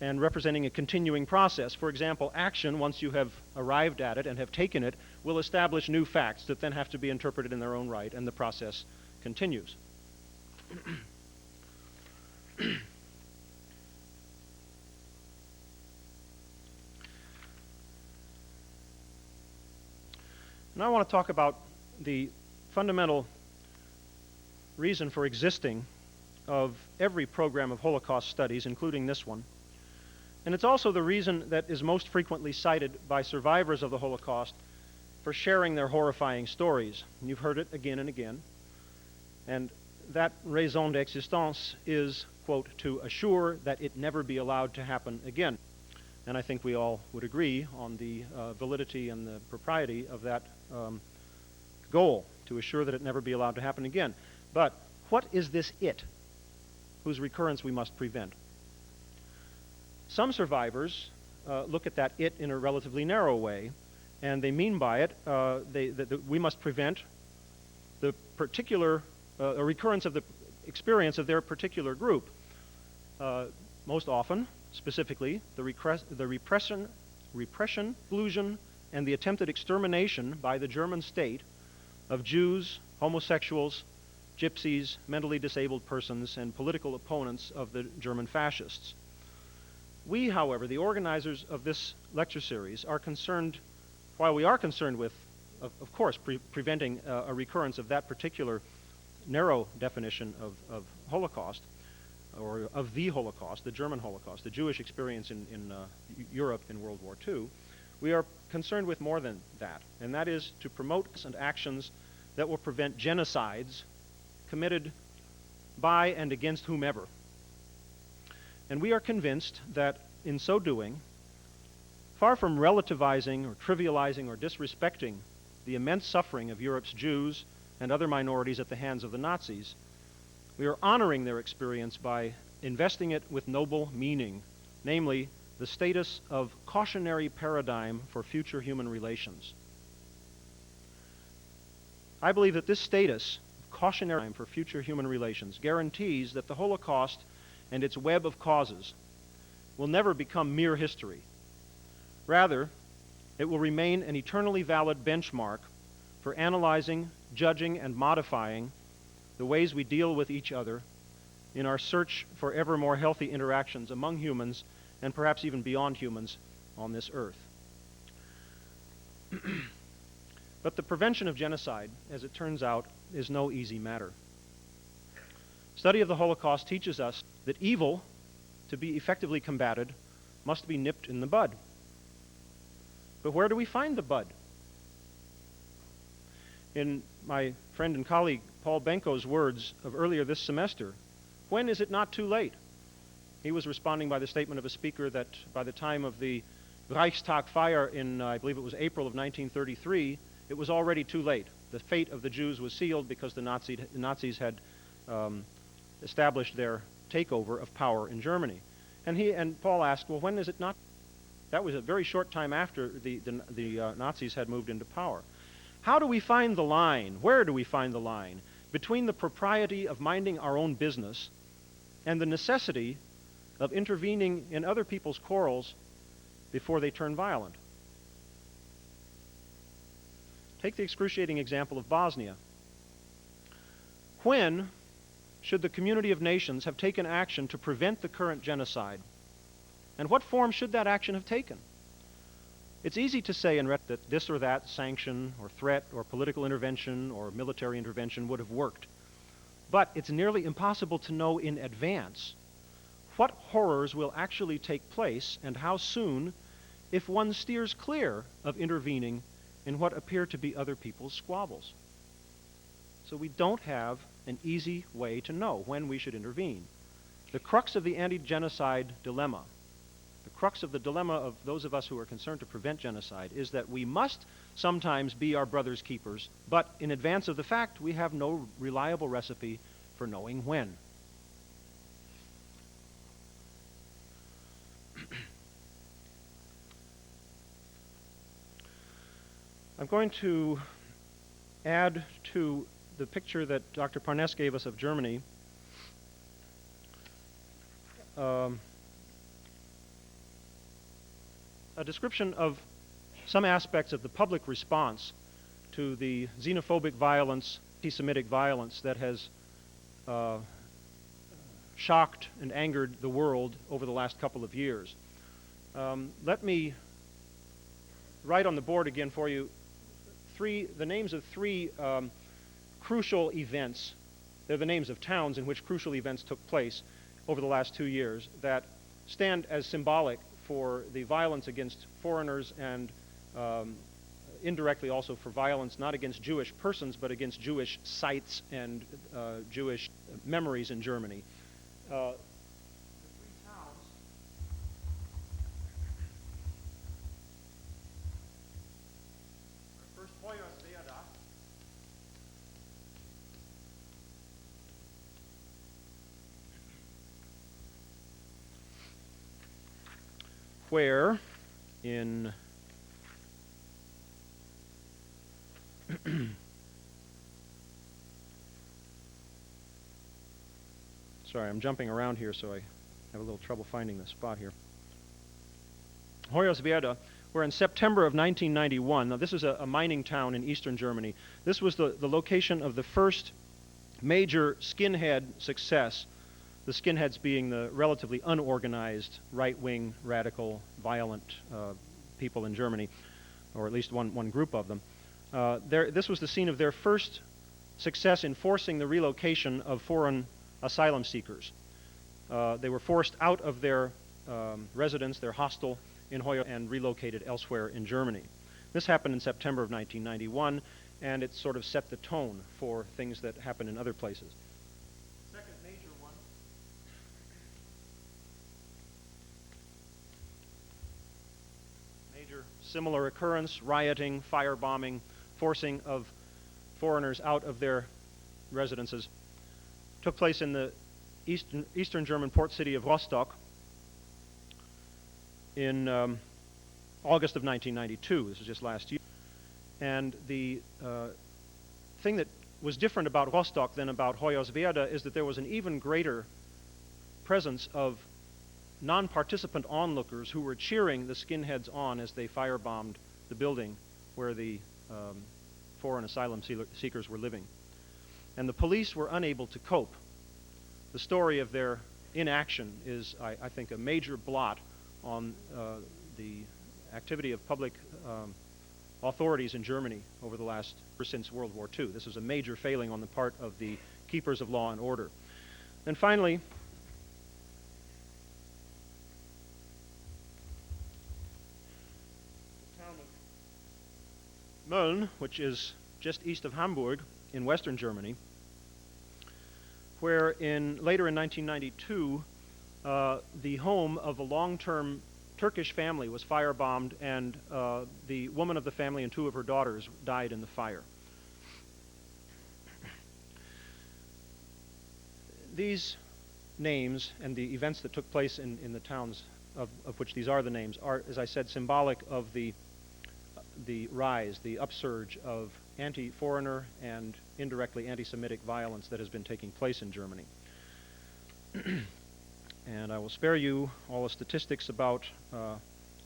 and representing a continuing process. For example, action, once you have arrived at it and have taken it, will establish new facts that then have to be interpreted in their own right, and the process continues. Now I want to talk about the fundamental reason for existing of every program of Holocaust studies, including this one. And it's also the reason that is most frequently cited by survivors of the Holocaust for sharing their horrifying stories. And you've heard it again and again. And that raison d'existence is, quote, to assure that it never be allowed to happen again. And I think we all would agree on the validity and the propriety of that goal, to assure that it never be allowed to happen again. But what is this it whose recurrence we must prevent? Some survivors look at that it in a relatively narrow way, and they mean by it that we must prevent the particular a recurrence of the experience of their particular group. Most often, specifically, the repression, exclusion, and the attempted extermination by the German state of Jews, homosexuals, gypsies, mentally disabled persons, and political opponents of the German fascists. We, however, the organizers of this lecture series, are concerned, while we are concerned with, of course, preventing a recurrence of that particular narrow definition of Holocaust, or of the Holocaust, the German Holocaust, the Jewish experience in Europe in World War II, we are concerned with more than that, and that is to promote and actions that will prevent genocides committed by and against whomever. And we are convinced that in so doing, far from relativizing or trivializing or disrespecting the immense suffering of Europe's Jews and other minorities at the hands of the Nazis, we are honoring their experience by investing it with noble meaning, namely the status of cautionary paradigm for future human relations. I believe that this status, cautionary for future human relations, guarantees that the Holocaust and its web of causes will never become mere history. Rather, it will remain an eternally valid benchmark for analyzing, judging, and modifying the ways we deal with each other in our search for ever more healthy interactions among humans and perhaps even beyond humans on this earth. But the prevention of genocide, as it turns out, is no easy matter. Study of the Holocaust teaches us that evil, to be effectively combated, must be nipped in the bud. But where do we find the bud? In my friend and colleague Paul Benko's words of earlier this semester, when is it not too late? He was responding by the statement of a speaker that by the time of the Reichstag fire in, I believe it was April of 1933, it was already too late. The fate of the Jews was sealed because the Nazis had established their takeover of power in Germany. And Paul asked, well, when is it not? That was a very short time after the Nazis had moved into power. How do we find the line? Where do we find the line between the propriety of minding our own business and the necessity of intervening in other people's quarrels before they turn violent? Take the excruciating example of Bosnia. When should the community of nations have taken action to prevent the current genocide? And what form should that action have taken? It's easy to say in that this or that sanction or threat or political intervention or military intervention would have worked. But it's nearly impossible to know in advance what horrors will actually take place and how soon if one steers clear of intervening in what appear to be other people's squabbles. So we don't have an easy way to know when we should intervene. The crux of the anti-genocide dilemma, the crux of the dilemma of those of us who are concerned to prevent genocide is that we must sometimes be our brother's keepers, but in advance of the fact, we have no reliable recipe for knowing when. I'm going to add to the picture that Dr. Parnes gave us of Germany a description of some aspects of the public response to the xenophobic violence, anti-Semitic violence that has shocked and angered the world over the last couple of years. Let me write on the board again for you the names of three crucial events. They're the names of towns in which crucial events took place over the last 2 years that stand as symbolic for the violence against foreigners and indirectly also for violence not against Jewish persons but against Jewish sites and Jewish memories in Germany. The three towns are first Hoyerswerda, where in sorry, I'm jumping around here, so I have a little trouble finding the spot here. Hoyerswerda, where in September of 1991, now this is a mining town in eastern Germany, this was the location of the first major skinhead success, the skinheads being the relatively unorganized, right-wing, radical, violent people in Germany, or at least one group of them. This was the scene of their first success in forcing the relocation of foreign asylum seekers. They were forced out of their residence, their hostel in Hoya, and relocated elsewhere in Germany. This happened in September of 1991, and it sort of set the tone for things that happen in other places. Second major one. Major similar occurrence, rioting, firebombing, forcing of foreigners out of their residences, took place in the eastern German port city of Rostock in August of 1992. This was just last year. And the thing that was different about Rostock than about Hoyerswerda is that there was an even greater presence of non-participant onlookers who were cheering the skinheads on as they firebombed the building where the foreign asylum seekers were living. And the police were unable to cope. The story of their inaction is, I think, a major blot on the activity of public authorities in Germany over the last, since World War II. This is a major failing on the part of the keepers of law and order. And finally, the town of Mölln, which is just east of Hamburg in western Germany, where later in 1992, the home of a long-term Turkish family was firebombed, and the woman of the family and two of her daughters died in the fire. These names and the events that took place in the towns of which these are the names are, as I said, symbolic of the rise, the upsurge of anti-foreigner and indirectly anti-Semitic violence that has been taking place in Germany. And I will spare you all the statistics about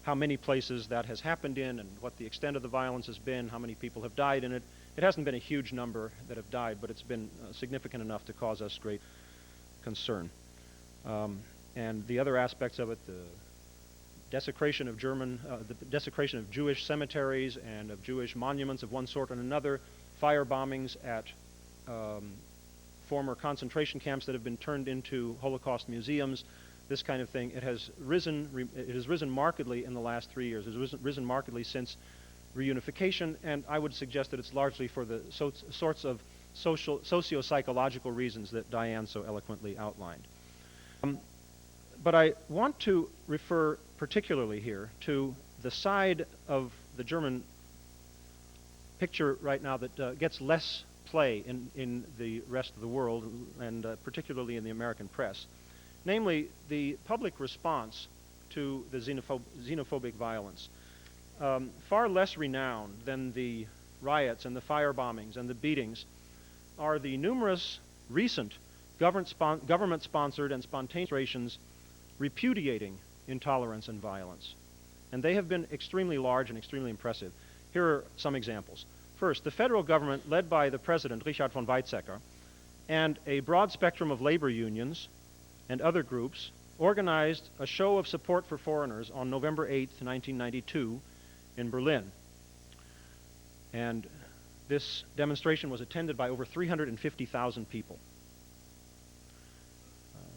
how many places that has happened in and what the extent of the violence has been, how many people have died in it. It hasn't been a huge number that have died, but it's been significant enough to cause us great concern. And the other aspects of it, the desecration of desecration of Jewish cemeteries and of Jewish monuments of one sort and another, fire bombings at former concentration camps that have been turned into Holocaust museums, this kind of thing. It has risen markedly in the last 3 years. It has risen markedly since reunification, and I would suggest that it's largely for the sorts of socio-psychological reasons that Diane so eloquently outlined. But I want to refer particularly here to the side of the German picture right now that gets less play in the rest of the world, and particularly in the American press, namely the public response to the xenophobic violence. Far less renowned than the riots and the fire bombings and the beatings are the numerous recent government-sponsored and spontaneous demonstrations repudiating intolerance and violence. And they have been extremely large and extremely impressive. Here are some examples. First, the federal government, led by the president, Richard von Weizsäcker, and a broad spectrum of labor unions and other groups organized a show of support for foreigners on November 8, 1992, in Berlin. And this demonstration was attended by over 350,000 people.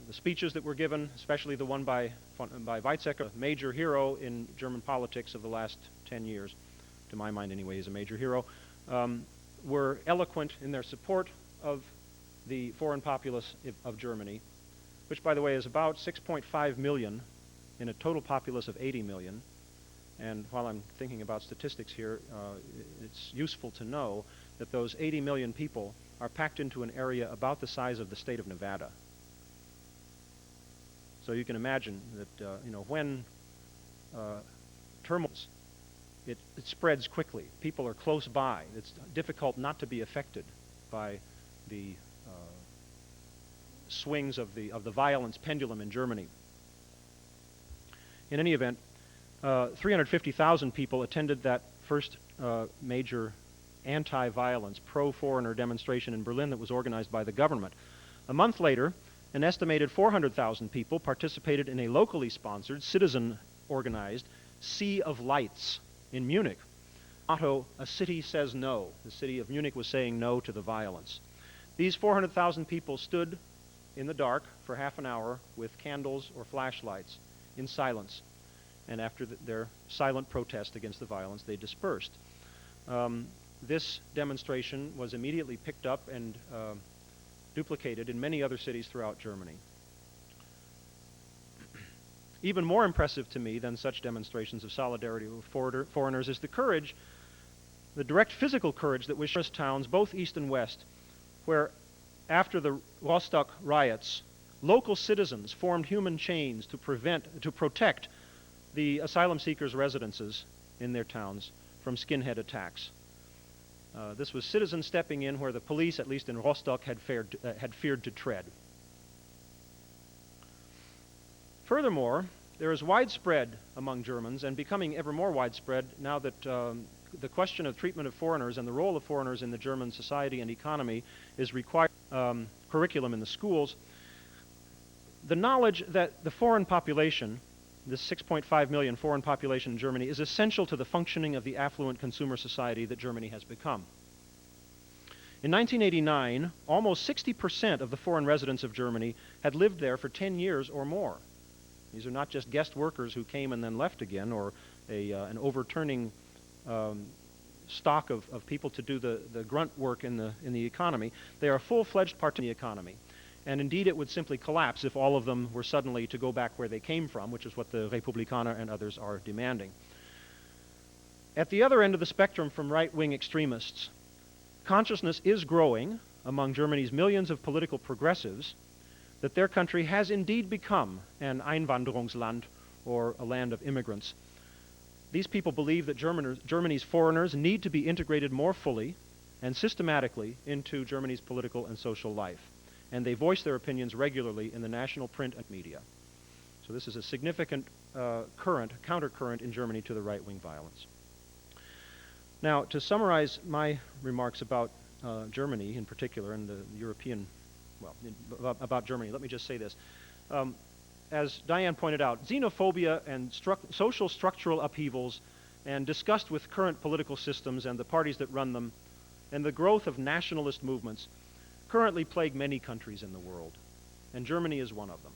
The speeches that were given, especially the one by Weizsäcker, a major hero in German politics of the last 10 years, to my mind anyway, he's a major hero, were eloquent in their support of the foreign populace of Germany, which, by the way, is about 6.5 million in a total populace of 80 million. And while I'm thinking about statistics here, it's useful to know that those 80 million people are packed into an area about the size of the state of Nevada. So you can imagine that when turmoil, it spreads quickly. People are close by. It's difficult not to be affected by the swings of the violence pendulum in Germany. In any event, 350,000 people attended that first major anti-violence, pro-foreigner demonstration in Berlin that was organized by the government. A month later, an estimated 400,000 people participated in a locally sponsored, citizen-organized Sea of Lights in Munich. Motto, "A city says no." The city of Munich was saying no to the violence. These 400,000 people stood in the dark for half an hour with candles or flashlights in silence. And after their silent protest against the violence, they dispersed. This demonstration was immediately picked up and duplicated in many other cities throughout Germany. Even more impressive to me than such demonstrations of solidarity with foreigners is the courage, the direct physical courage that was shown in towns, both east and west, where after the Rostock riots, local citizens formed human chains to protect the asylum seekers' residences in their towns from skinhead attacks. This was citizens stepping in where the police, at least in Rostock, had feared to tread. Furthermore, there is widespread among Germans, and becoming ever more widespread now that the question of treatment of foreigners and the role of foreigners in the German society and economy is required curriculum in the schools, the knowledge that the foreign population, this 6.5 million foreign population in Germany, is essential to the functioning of the affluent consumer society that Germany has become. In 1989, almost 60% of the foreign residents of Germany had lived there for 10 years or more. These are not just guest workers who came and then left again, or an overturning stock of people to do the grunt work in the economy. They are full-fledged part in the economy. And indeed, it would simply collapse if all of them were suddenly to go back where they came from, which is what the Republikaner and others are demanding. At the other end of the spectrum from right-wing extremists, consciousness is growing among Germany's millions of political progressives that their country has indeed become an Einwanderungsland, or a land of immigrants. These people believe that Germany's foreigners need to be integrated more fully and systematically into Germany's political and social life. And they voice their opinions regularly in the national print and media. So this is a significant countercurrent in Germany to the right-wing violence. Now, to summarize my remarks about Germany in particular, and the European, about Germany, let me just say this. As Diane pointed out, xenophobia and social structural upheavals, and disgust with current political systems and the parties that run them, and the growth of nationalist movements currently plague many countries in the world, and Germany is one of them.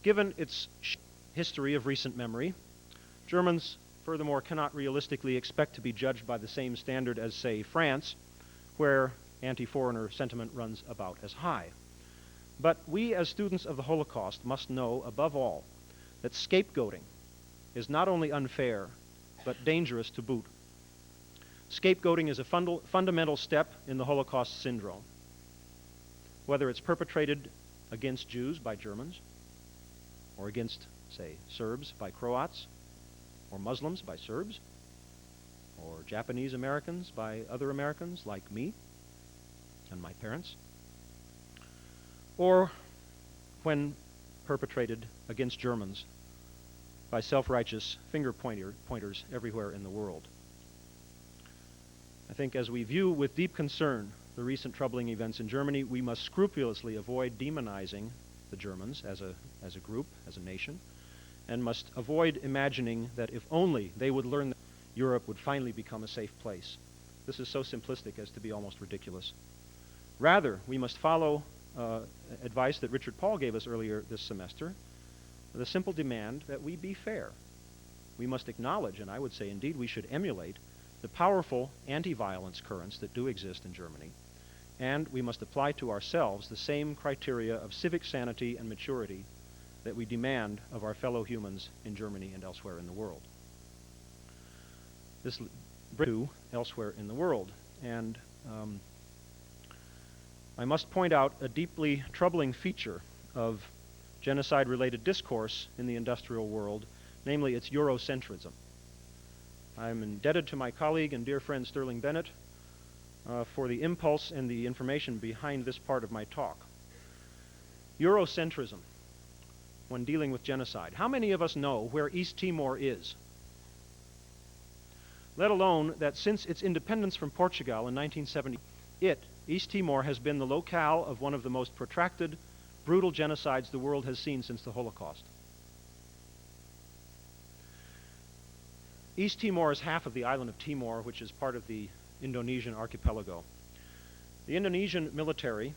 Given its history of recent memory, Germans, furthermore, cannot realistically expect to be judged by the same standard as, say, France, where anti-foreigner sentiment runs about as high. But we as students of the Holocaust must know, above all, that scapegoating is not only unfair, but dangerous to boot. Scapegoating is a fundamental step in the Holocaust syndrome. Whether it's perpetrated against Jews by Germans, or against, say, Serbs by Croats, or Muslims by Serbs, or Japanese Americans by other Americans like me and my parents, or when perpetrated against Germans by self-righteous finger pointers everywhere in the world. I think as we view with deep concern the recent troubling events in Germany, we must scrupulously avoid demonizing the Germans as a group, as a nation, and must avoid imagining that if only they would learn that Europe would finally become a safe place. This is so simplistic as to be almost ridiculous. Rather, we must follow advice that Richard Paul gave us earlier this semester, the simple demand that we be fair. We must acknowledge, and I would say indeed we should emulate, the powerful anti-violence currents that do exist in Germany, and we must apply to ourselves the same criteria of civic sanity and maturity that we demand of our fellow humans in Germany and elsewhere in the world. This brings to elsewhere in the world, and I must point out a deeply troubling feature of genocide-related discourse in the industrial world, namely its Eurocentrism. I'm indebted to my colleague and dear friend Sterling Bennett for the impulse and the information behind this part of my talk. Eurocentrism, when dealing with genocide. How many of us know where East Timor is? Let alone that since its independence from Portugal in 1970, East Timor, has been the locale of one of the most protracted, brutal genocides the world has seen since the Holocaust. East Timor is half of the island of Timor, which is part of the Indonesian archipelago. The Indonesian military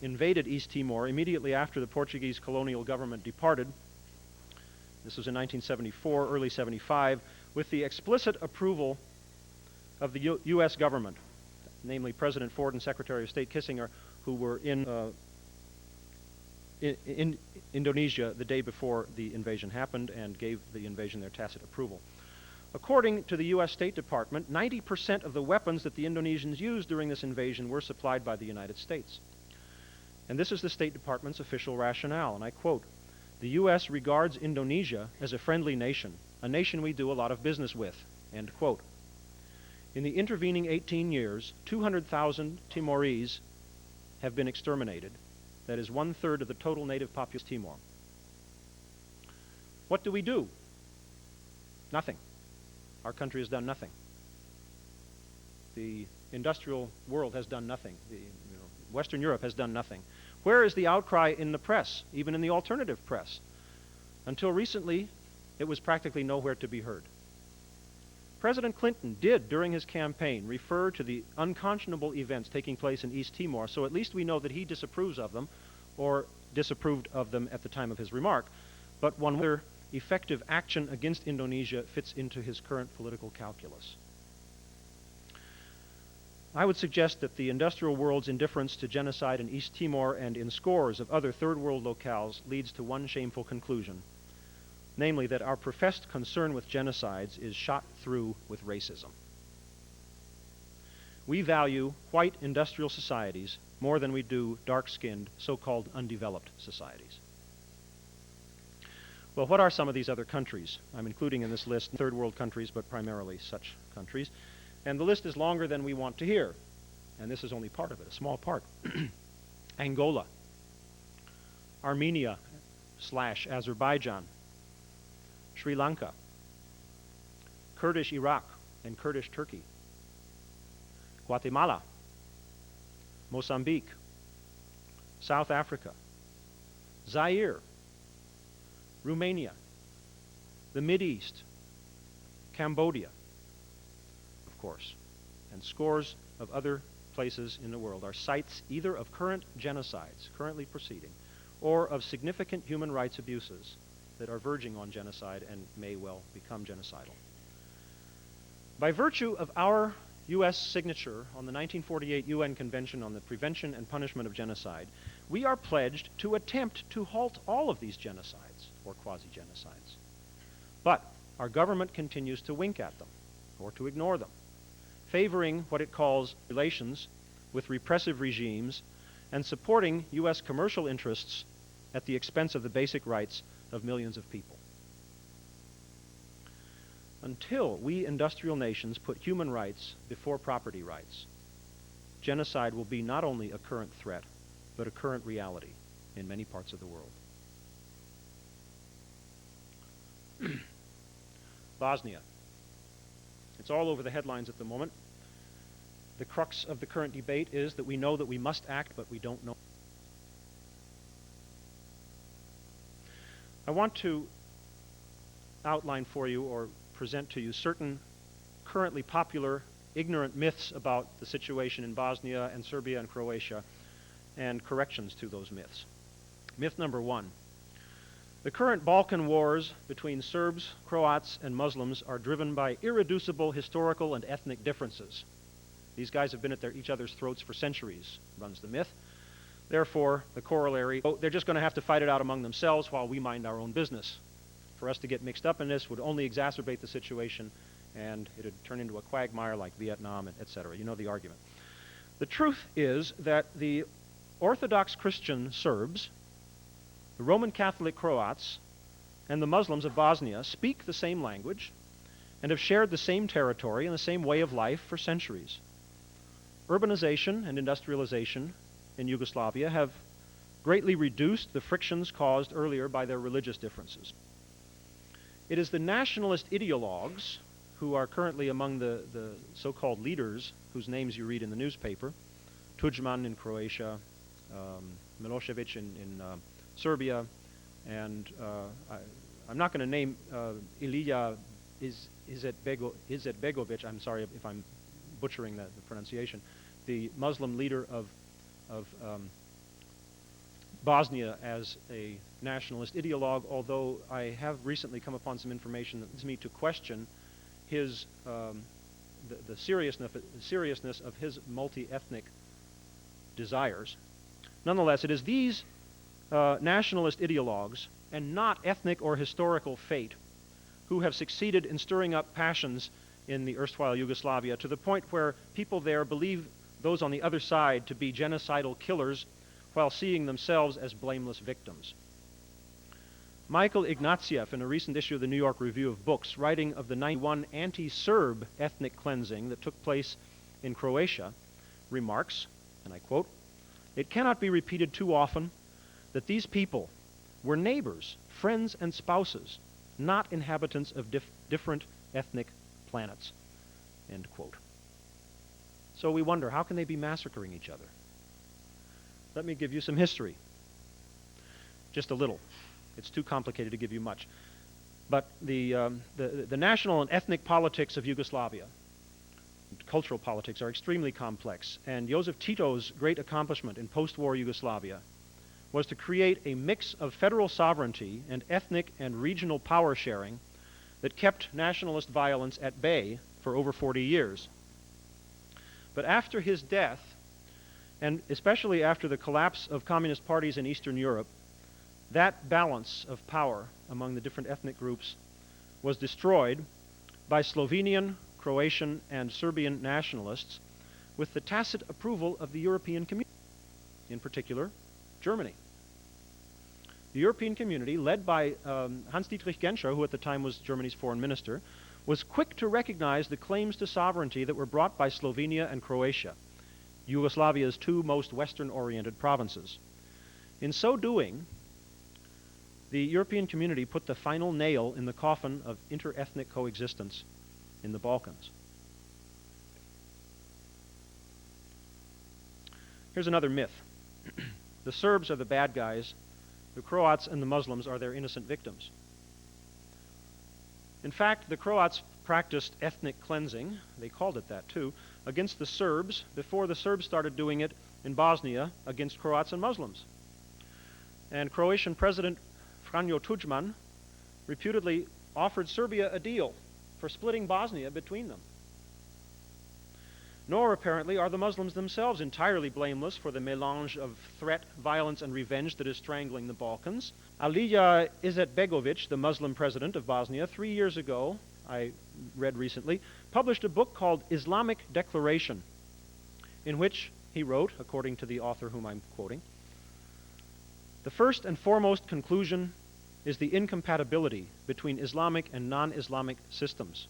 invaded East Timor immediately after the Portuguese colonial government departed. This was in 1974, early 75, with the explicit approval of the U.S. government, namely President Ford and Secretary of State Kissinger, who were in Indonesia the day before the invasion happened and gave the invasion their tacit approval. According to the U.S. State Department, 90% of the weapons that the Indonesians used during this invasion were supplied by the United States. And this is the State Department's official rationale, and I quote, "The U.S. regards Indonesia as a friendly nation, a nation we do a lot of business with," end quote. In the intervening 18 years, 200,000 Timorese have been exterminated. That is 1/3 of the total native population of Timor. What do we do? Nothing. Our country has done nothing. The industrial world has done nothing. Western Europe has done nothing. Where is the outcry in the press, even in the alternative press? Until recently, it was practically nowhere to be heard. President Clinton did, during his campaign, refer to the unconscionable events taking place in East Timor, so at least we know that he disapproves of them, or disapproved of them at the time of his remark. But one whether effective action against Indonesia fits into his current political calculus. I would suggest that the industrial world's indifference to genocide in East Timor and in scores of other third world locales leads to one shameful conclusion, namely that our professed concern with genocides is shot through with racism. We value white industrial societies more than we do dark-skinned, so-called undeveloped societies. Well, what are some of these other countries? I'm including in this list third world countries, but primarily such countries. And the list is longer than we want to hear. And this is only part of it, a small part. Angola, Armenia/Azerbaijan, Sri Lanka, Kurdish Iraq and Kurdish Turkey, Guatemala, Mozambique, South Africa, Zaire, Romania, the Mideast, Cambodia, of course, and scores of other places in the world are sites either of current genocides currently proceeding or of significant human rights abuses that are verging on genocide and may well become genocidal. By virtue of our U.S. signature on the 1948 UN Convention on the Prevention and Punishment of Genocide, we are pledged to attempt to halt all of these genocides or quasi-genocides. But our government continues to wink at them or to ignore them, favoring what it calls relations with repressive regimes and supporting U.S. commercial interests at the expense of the basic rights of millions of people. Until we industrial nations put human rights before property rights, genocide will be not only a current threat, but a current reality in many parts of the world. Bosnia. It's all over the headlines at the moment. The crux of the current debate is that we know that we must act, but we don't know. I want to outline for you or present to you certain currently popular ignorant myths about the situation in Bosnia and Serbia and Croatia and corrections to those myths. Myth number one. The current Balkan wars between Serbs, Croats, and Muslims are driven by irreducible historical and ethnic differences. These guys have been at each other's throats for centuries, runs the myth. Therefore, the corollary, they're just going to have to fight it out among themselves while we mind our own business. For us to get mixed up in this would only exacerbate the situation, and it would turn into a quagmire like Vietnam, etc. You know the argument. The truth is that the Orthodox Christian Serbs, the Roman Catholic Croats, and the Muslims of Bosnia speak the same language and have shared the same territory and the same way of life for centuries. Urbanization and industrialization in Yugoslavia have greatly reduced the frictions caused earlier by their religious differences. It is the nationalist ideologues who are currently among the so-called leaders whose names you read in the newspaper, Tudjman in Croatia, Milosevic in Serbia, and I'm not going to name Ilija Izetbegovic, I'm sorry if I'm butchering the pronunciation, the Muslim leader of Bosnia as a nationalist ideologue, although I have recently come upon some information that leads me to question his the seriousness of his multi-ethnic desires. Nonetheless, it is these nationalist ideologues and not ethnic or historical fate who have succeeded in stirring up passions in the erstwhile Yugoslavia to the point where people there believe those on the other side to be genocidal killers while seeing themselves as blameless victims. Michael Ignatieff, in a recent issue of the New York Review of Books, writing of the 91 anti-Serb ethnic cleansing that took place in Croatia, remarks, and I quote, "It cannot be repeated too often that these people were neighbors, friends, and spouses, not inhabitants of different ethnic planets." End quote. So we wonder, how can they be massacring each other? Let me give you some history. Just a little. It's too complicated to give you much. But the national and ethnic politics of Yugoslavia, cultural politics, are extremely complex. And Joseph Tito's great accomplishment in post-war Yugoslavia was to create a mix of federal sovereignty and ethnic and regional power sharing that kept nationalist violence at bay for over 40 years. But after his death, and especially after the collapse of communist parties in Eastern Europe, that balance of power among the different ethnic groups was destroyed by Slovenian, Croatian, and Serbian nationalists with the tacit approval of the European community, in particular, Germany. The European community, led by Hans-Dietrich Genscher, who at the time was Germany's foreign minister, was quick to recognize the claims to sovereignty that were brought by Slovenia and Croatia, Yugoslavia's two most Western-oriented provinces. In so doing, the European community put the final nail in the coffin of inter-ethnic coexistence in the Balkans. Here's another myth. The Serbs are the bad guys. The Croats and the Muslims are their innocent victims. In fact, the Croats practiced ethnic cleansing, they called it that too, against the Serbs before the Serbs started doing it in Bosnia against Croats and Muslims. And Croatian President Franjo Tudjman reputedly offered Serbia a deal for splitting Bosnia between them. Nor, apparently, are the Muslims themselves entirely blameless for the melange of threat, violence, and revenge that is strangling the Balkans. Alija Izetbegovic, the Muslim president of Bosnia, 3 years ago, I read recently, published a book called Islamic Declaration, in which he wrote, according to the author whom I'm quoting, "The first and foremost conclusion is the incompatibility between Islamic and non-Islamic systems."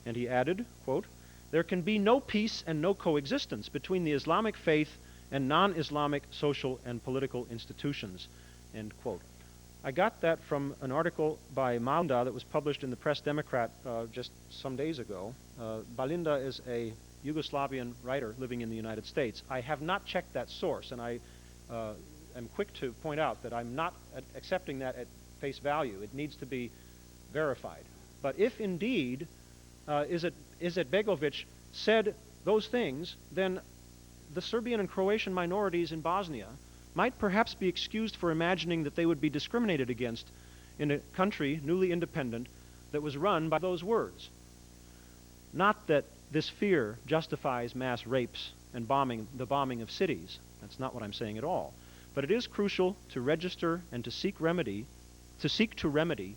And he added, quote, "There can be no peace and no coexistence between the Islamic faith and non-Islamic social and political institutions," end quote. I got that from an article by Balinda that was published in the Press Democrat just some days ago. Balinda is a Yugoslavian writer living in the United States. I have not checked that source, and I am quick to point out that I'm not accepting that at face value. It needs to be verified. But if indeed Izetbegovic said those things, then the Serbian and Croatian minorities in Bosnia might perhaps be excused for imagining that they would be discriminated against in a country newly independent that was run by those words. Not that this fear justifies mass rapes and the bombing of cities. That's not what I'm saying at all. But it is crucial to register and to seek to remedy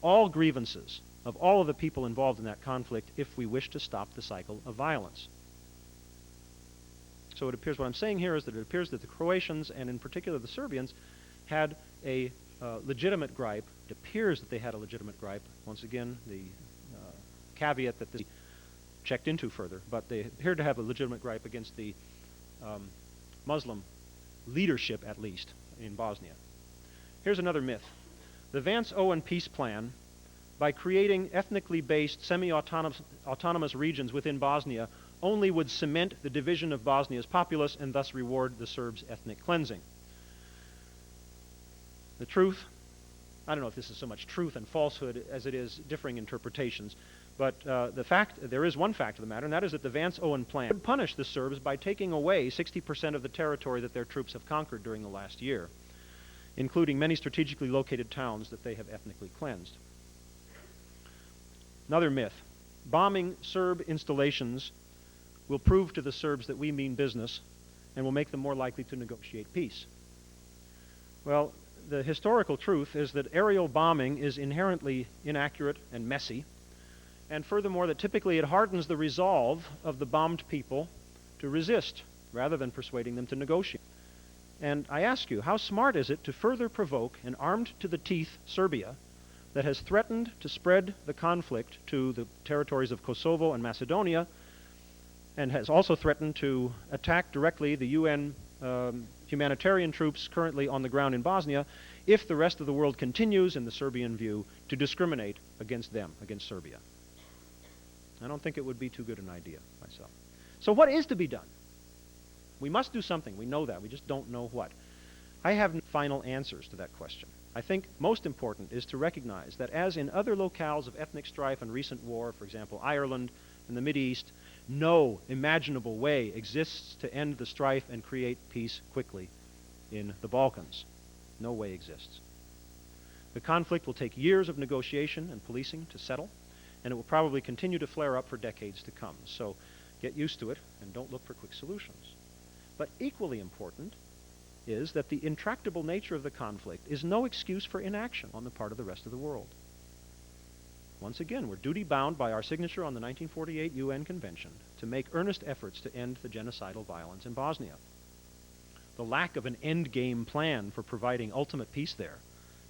all grievances of all of the people involved in that conflict if we wish to stop the cycle of violence. So it appears what I'm saying here is that it appears that the Croatians, and in particular the Serbians, had a legitimate gripe. It appears that they had a legitimate gripe. Once again, the caveat that this is checked into further, but they appeared to have a legitimate gripe against the Muslim leadership, at least, in Bosnia. Here's another myth. The Vance-Owen peace plan, by creating ethnically based semi-autonomous regions within Bosnia, only would cement the division of Bosnia's populace and thus reward the Serbs' ethnic cleansing. The truth, I don't know if this is so much truth and falsehood as it is differing interpretations, but there is one fact of the matter, and that is that the Vance-Owen plan would punish the Serbs by taking away 60% of the territory that their troops have conquered during the last year, including many strategically located towns that they have ethnically cleansed. Another myth. Bombing Serb installations will prove to the Serbs that we mean business and will make them more likely to negotiate peace. Well, the historical truth is that aerial bombing is inherently inaccurate and messy, and furthermore that typically it hardens the resolve of the bombed people to resist rather than persuading them to negotiate. And I ask you, how smart is it to further provoke an armed-to-the-teeth Serbia that has threatened to spread the conflict to the territories of Kosovo and Macedonia, and has also threatened to attack directly the UN humanitarian troops currently on the ground in Bosnia, if the rest of the world continues, in the Serbian view, to discriminate against them, against Serbia? I don't think it would be too good an idea myself. So what is to be done? We must do something. We know that. We just don't know what. I have no final answers to that question. I think most important is to recognize that as in other locales of ethnic strife and recent war, for example, Ireland and the Mideast, no imaginable way exists to end the strife and create peace quickly in the Balkans. No way exists. The conflict will take years of negotiation and policing to settle, and it will probably continue to flare up for decades to come. So get used to it and don't look for quick solutions. But equally important is that the intractable nature of the conflict is no excuse for inaction on the part of the rest of the world. Once again, we're duty-bound by our signature on the 1948 UN Convention to make earnest efforts to end the genocidal violence in Bosnia. The lack of an end-game plan for providing ultimate peace there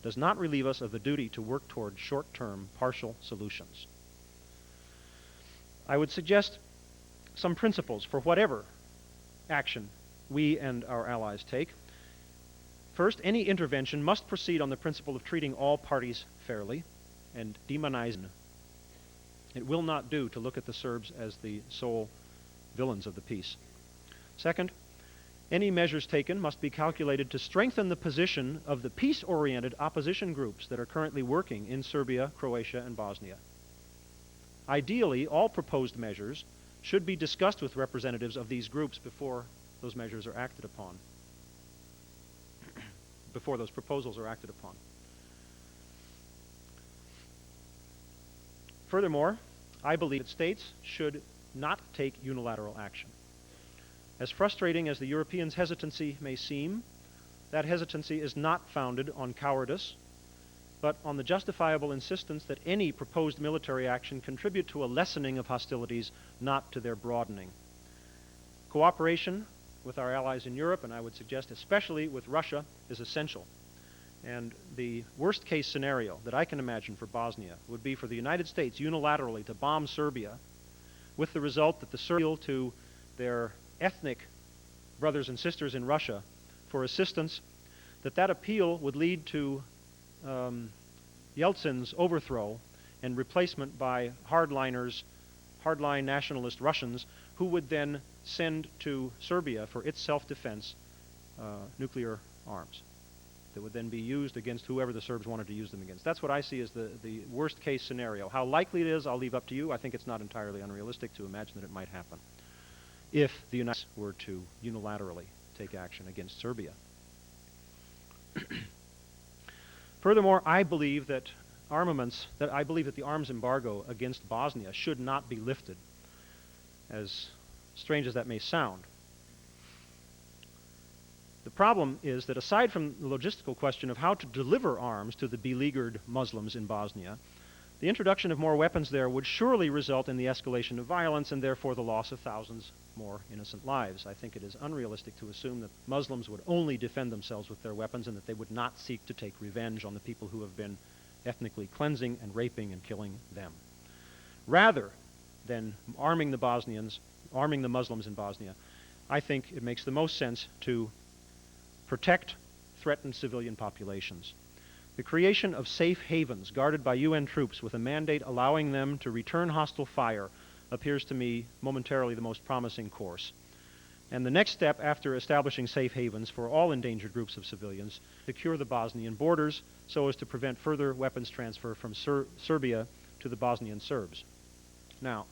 does not relieve us of the duty to work toward short-term partial solutions. I would suggest some principles for whatever action we and our allies take. First, any intervention must proceed on the principle of treating all parties fairly and demonizing. It will not do to look at the Serbs as the sole villains of the peace. Second, any measures taken must be calculated to strengthen the position of the peace-oriented opposition groups that are currently working in Serbia, Croatia, and Bosnia. Ideally, all proposed measures should be discussed with representatives of these groups before those measures are acted upon, before those proposals are acted upon. Furthermore, I believe that states should not take unilateral action. As frustrating as the Europeans' hesitancy may seem, that hesitancy is not founded on cowardice, but on the justifiable insistence that any proposed military action contribute to a lessening of hostilities, not to their broadening. Cooperation with our allies in Europe, and I would suggest especially with Russia, is essential. And the worst case scenario that I can imagine for Bosnia would be for the United States unilaterally to bomb Serbia, with the result that the Serbs appeal to their ethnic brothers and sisters in Russia for assistance, that appeal would lead to Yeltsin's overthrow and replacement by hardline nationalist Russians, who would then send to Serbia for its self-defense nuclear arms that would then be used against whoever the Serbs wanted to use them against. That's what I see as the worst case scenario. How likely it is, I'll leave up to you. I think it's not entirely unrealistic to imagine that it might happen if the United States were to unilaterally take action against Serbia. Furthermore, I believe that the arms embargo against Bosnia should not be lifted, as strange as that may sound. The problem is that aside from the logistical question of how to deliver arms to the beleaguered Muslims in Bosnia, the introduction of more weapons there would surely result in the escalation of violence and therefore the loss of thousands more innocent lives. I think it is unrealistic to assume that Muslims would only defend themselves with their weapons and that they would not seek to take revenge on the people who have been ethnically cleansing and raping and killing them. Rather than arming the Muslims in Bosnia, I think it makes the most sense to protect threatened civilian populations. The creation of safe havens guarded by UN troops with a mandate allowing them to return hostile fire appears to me momentarily the most promising course. And the next step after establishing safe havens for all endangered groups of civilians, secure the Bosnian borders so as to prevent further weapons transfer from Serbia to the Bosnian Serbs. Now,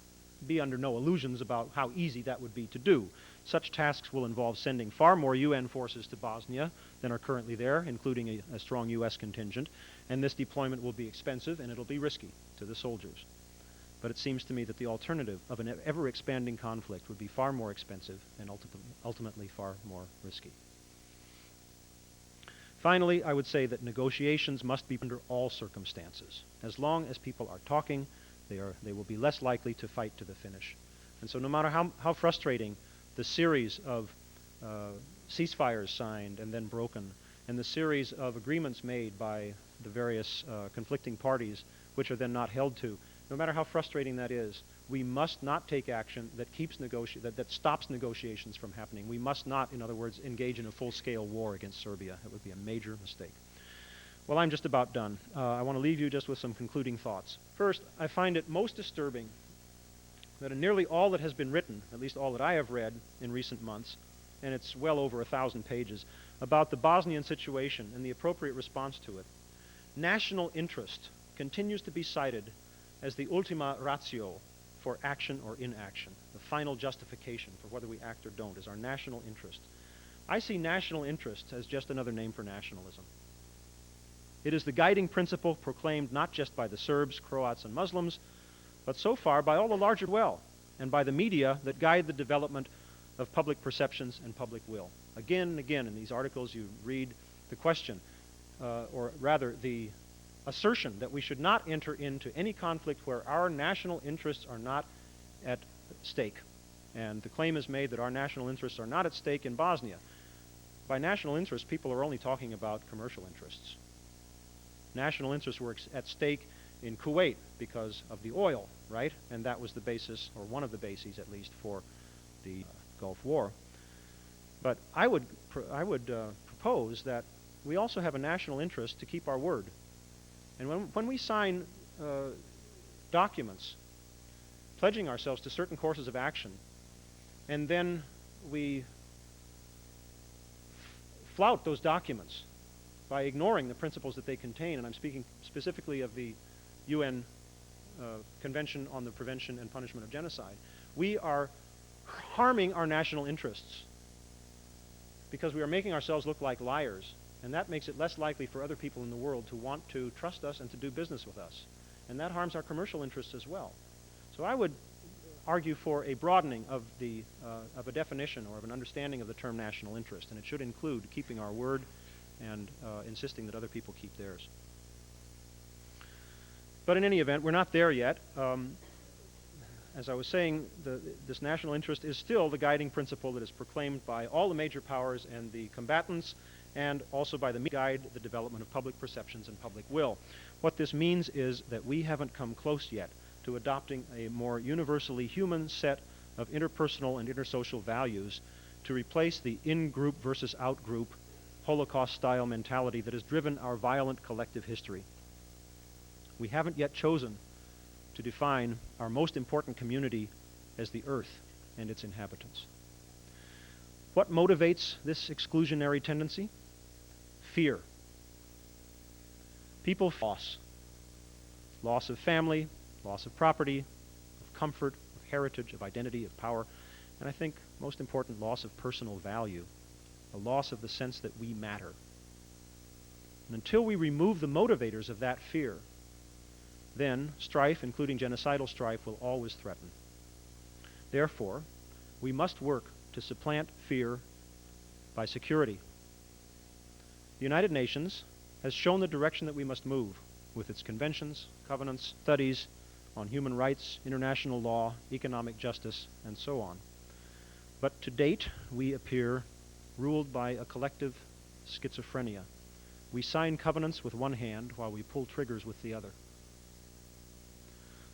be under no illusions about how easy that would be to do. Such tasks will involve sending far more UN forces to Bosnia than are currently there, including a strong U.S. contingent, and this deployment will be expensive and it'll be risky to the soldiers. But it seems to me that the alternative of an ever-expanding conflict would be far more expensive and ultimately far more risky. Finally, I would say that negotiations must be under all circumstances. As long as people are talking, they will be less likely to fight to the finish. And so no matter how frustrating the series of ceasefires signed and then broken, and the series of agreements made by the various conflicting parties, which are then not held to, no matter how frustrating that is, we must not take action that stops negotiations from happening. We must not, in other words, engage in a full-scale war against Serbia. It would be a major mistake. Well, I'm just about done. I want to leave you just with some concluding thoughts. First, I find it most disturbing that in nearly all that has been written, at least all that I have read in recent months, and it's well over 1,000 pages, about the Bosnian situation and the appropriate response to it, national interest continues to be cited as the ultima ratio for action or inaction. The final justification for whether we act or don't is our national interest. I see national interest as just another name for nationalism. It is the guiding principle proclaimed not just by the Serbs, Croats, and Muslims, but so far by all the larger well, and by the media that guide the development of public perceptions and public will. Again and again in these articles you read the question, or rather the assertion that we should not enter into any conflict where our national interests are not at stake. And the claim is made that our national interests are not at stake in Bosnia. By national interests, people are only talking about commercial interests. National interests were at stake in Kuwait because of the oil, right? And that was the basis, or one of the bases at least, for the Gulf War. But I would propose that we also have a national interest to keep our word. And when we sign documents pledging ourselves to certain courses of action, and then we flout those documents by ignoring the principles that they contain, and I'm speaking specifically of the UN Convention on the Prevention and Punishment of Genocide, we are harming our national interests because we are making ourselves look like liars, and that makes it less likely for other people in the world to want to trust us and to do business with us. And that harms our commercial interests as well. So I would argue for a broadening of a definition or of an understanding of the term national interest, and it should include keeping our word and insisting that other people keep theirs. But in any event, we're not there yet. As I was saying, this national interest is still the guiding principle that is proclaimed by all the major powers and the combatants, and also by the guide the development of public perceptions and public will. What this means is that we haven't come close yet to adopting a more universally human set of interpersonal and intersocial values to replace the in-group versus out-group Holocaust-style mentality that has driven our violent collective history. We haven't yet chosen to define our most important community as the earth and its inhabitants. What motivates this exclusionary tendency? Fear. People loss of family, loss of property, of comfort, of heritage, of identity, of power, and I think most important, loss of personal value, a loss of the sense that we matter. And until we remove the motivators of that fear, then strife, including genocidal strife, will always threaten. Therefore, we must work to supplant fear by security. The United Nations has shown the direction that we must move with its conventions, covenants, studies on human rights, international law, economic justice, and so on. But to date, we appear ruled by a collective schizophrenia. We sign covenants with one hand while we pull triggers with the other.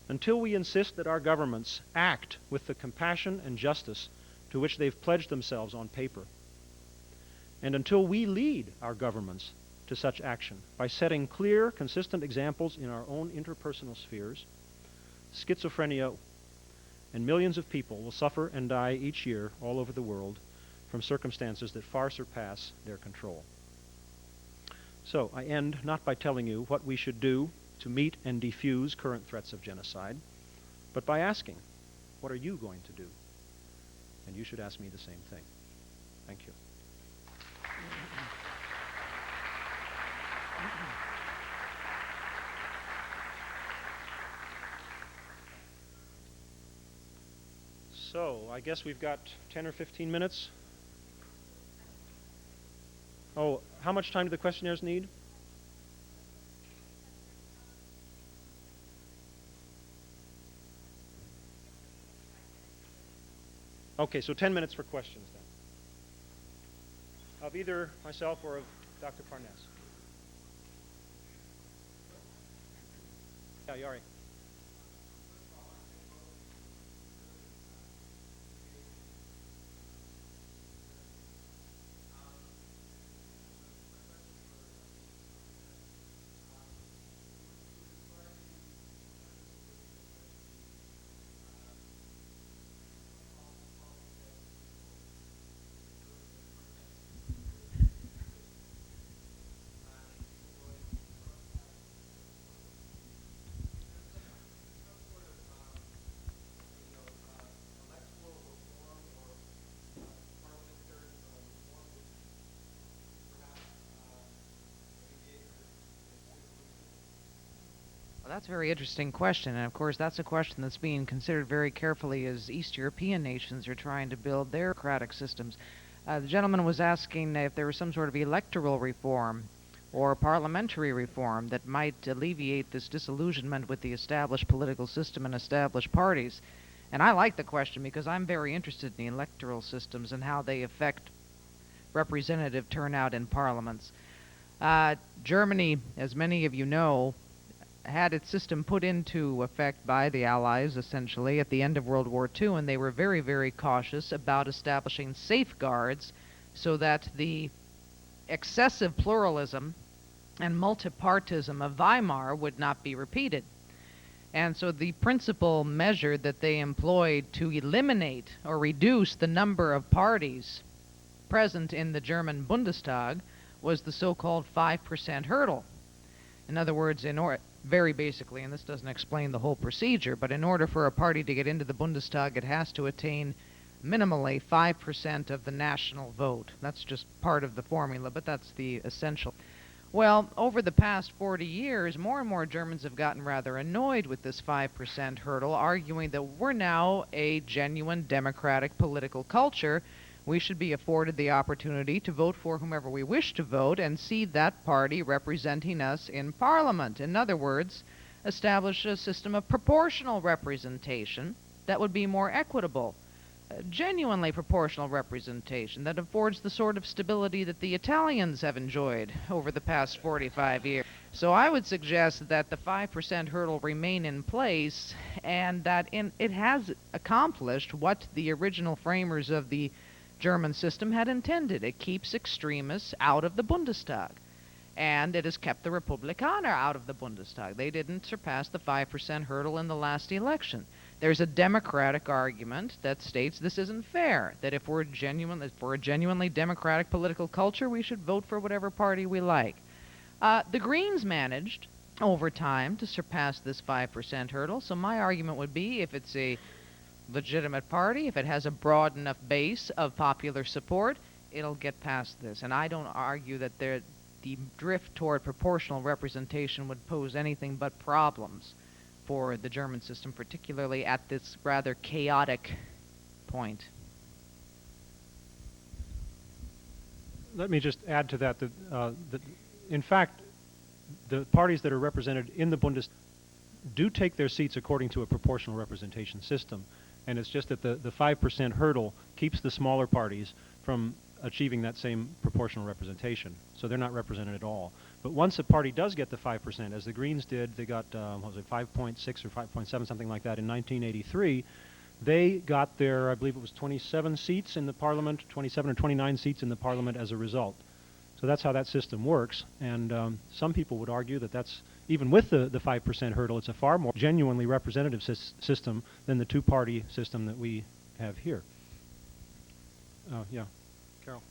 Until we insist that our governments act with the compassion and justice to which they've pledged themselves on paper, and until we lead our governments to such action by setting clear, consistent examples in our own interpersonal spheres, schizophrenia and millions of people will suffer and die each year all over the world from circumstances that far surpass their control. So I end not by telling you what we should do to meet and defuse current threats of genocide, but by asking, what are you going to do? And you should ask me the same thing. Thank you. So, I guess we've got 10 or 15 minutes. Oh, how much time do the questionnaires need? Okay, so 10 minutes for questions then. Of either myself or of Dr. Parnas. Yeah, Yari. Well, that's a very interesting question, and of course that's a question that's being considered very carefully as East European nations are trying to build their democratic systems. The gentleman was asking if there was some sort of electoral reform or parliamentary reform that might alleviate this disillusionment with the established political system and established parties. And I like the question because I'm very interested in the electoral systems and how they affect representative turnout in parliaments. Germany, as many of you know, had its system put into effect by the Allies, essentially, at the end of World War II, and they were very, very cautious about establishing safeguards so that the excessive pluralism and multipartism of Weimar would not be repeated. And so the principal measure that they employed to eliminate or reduce the number of parties present in the German Bundestag was the so-called 5% hurdle. In other words, very basically, and this doesn't explain the whole procedure, but in order for a party to get into the Bundestag, it has to attain minimally 5% of the national vote. That's just part of the formula, but that's the essential. Well, over the past 40 years, more and more Germans have gotten rather annoyed with this 5% hurdle, arguing that we're now a genuine democratic political culture. We should be afforded the opportunity to vote for whomever we wish to vote and see that party representing us in Parliament. In other words, establish a system of proportional representation that would be more equitable. Genuinely proportional representation that affords the sort of stability that the Italians have enjoyed over the past 45 years. So I would suggest that the 5% hurdle remain in place and that it has accomplished what the original framers of the German system had intended. It keeps extremists out of the Bundestag. And it has kept the Republikaner out of the Bundestag. They didn't surpass the 5% hurdle in the last election. There's a democratic argument that states this isn't fair, that if we're a genuinely democratic political culture, we should vote for whatever party we like. The Greens managed, over time, to surpass this 5% hurdle, so my argument would be if it's a legitimate party, if it has a broad enough base of popular support, it'll get past this. And I don't argue that the drift toward proportional representation would pose anything but problems for the German system, particularly at this rather chaotic point. Let me just add to that that in fact, the parties that are represented in the Bundestag do take their seats according to a proportional representation system. And it's just that the 5% hurdle keeps the smaller parties from achieving that same proportional representation. So they're not represented at all. But once a party does get the 5%, as the Greens did, they got, 5.6 or 5.7, something like that in 1983, they got their, I believe it was 27 seats in the parliament, 27 or 29 seats in the parliament as a result. So that's how that system works. And some people would argue that that's, even with the 5% hurdle, it's a far more genuinely representative system than the two-party system that we have here. Yeah. Carol.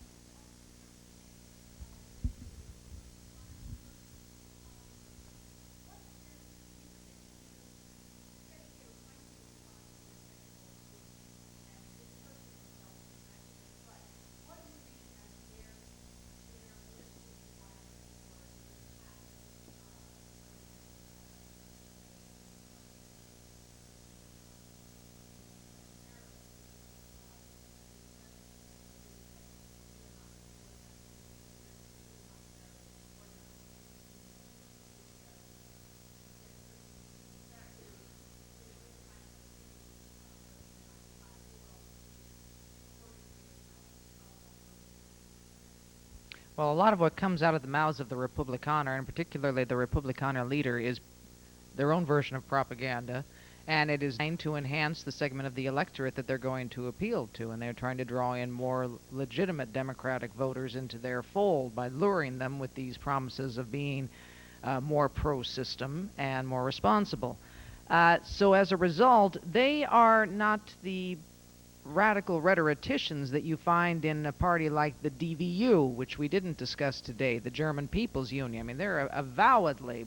Well, a lot of what comes out of the mouths of the Republikaner, and particularly the Republikaner leader, is their own version of propaganda, and it is designed to enhance the segment of the electorate that they're going to appeal to, and they're trying to draw in more legitimate Democratic voters into their fold by luring them with these promises of being more pro-system and more responsible. So as a result, they are not the radical rhetoricians that you find in a party like the DVU, which we didn't discuss today, the German People's Union. I mean, they're avowedly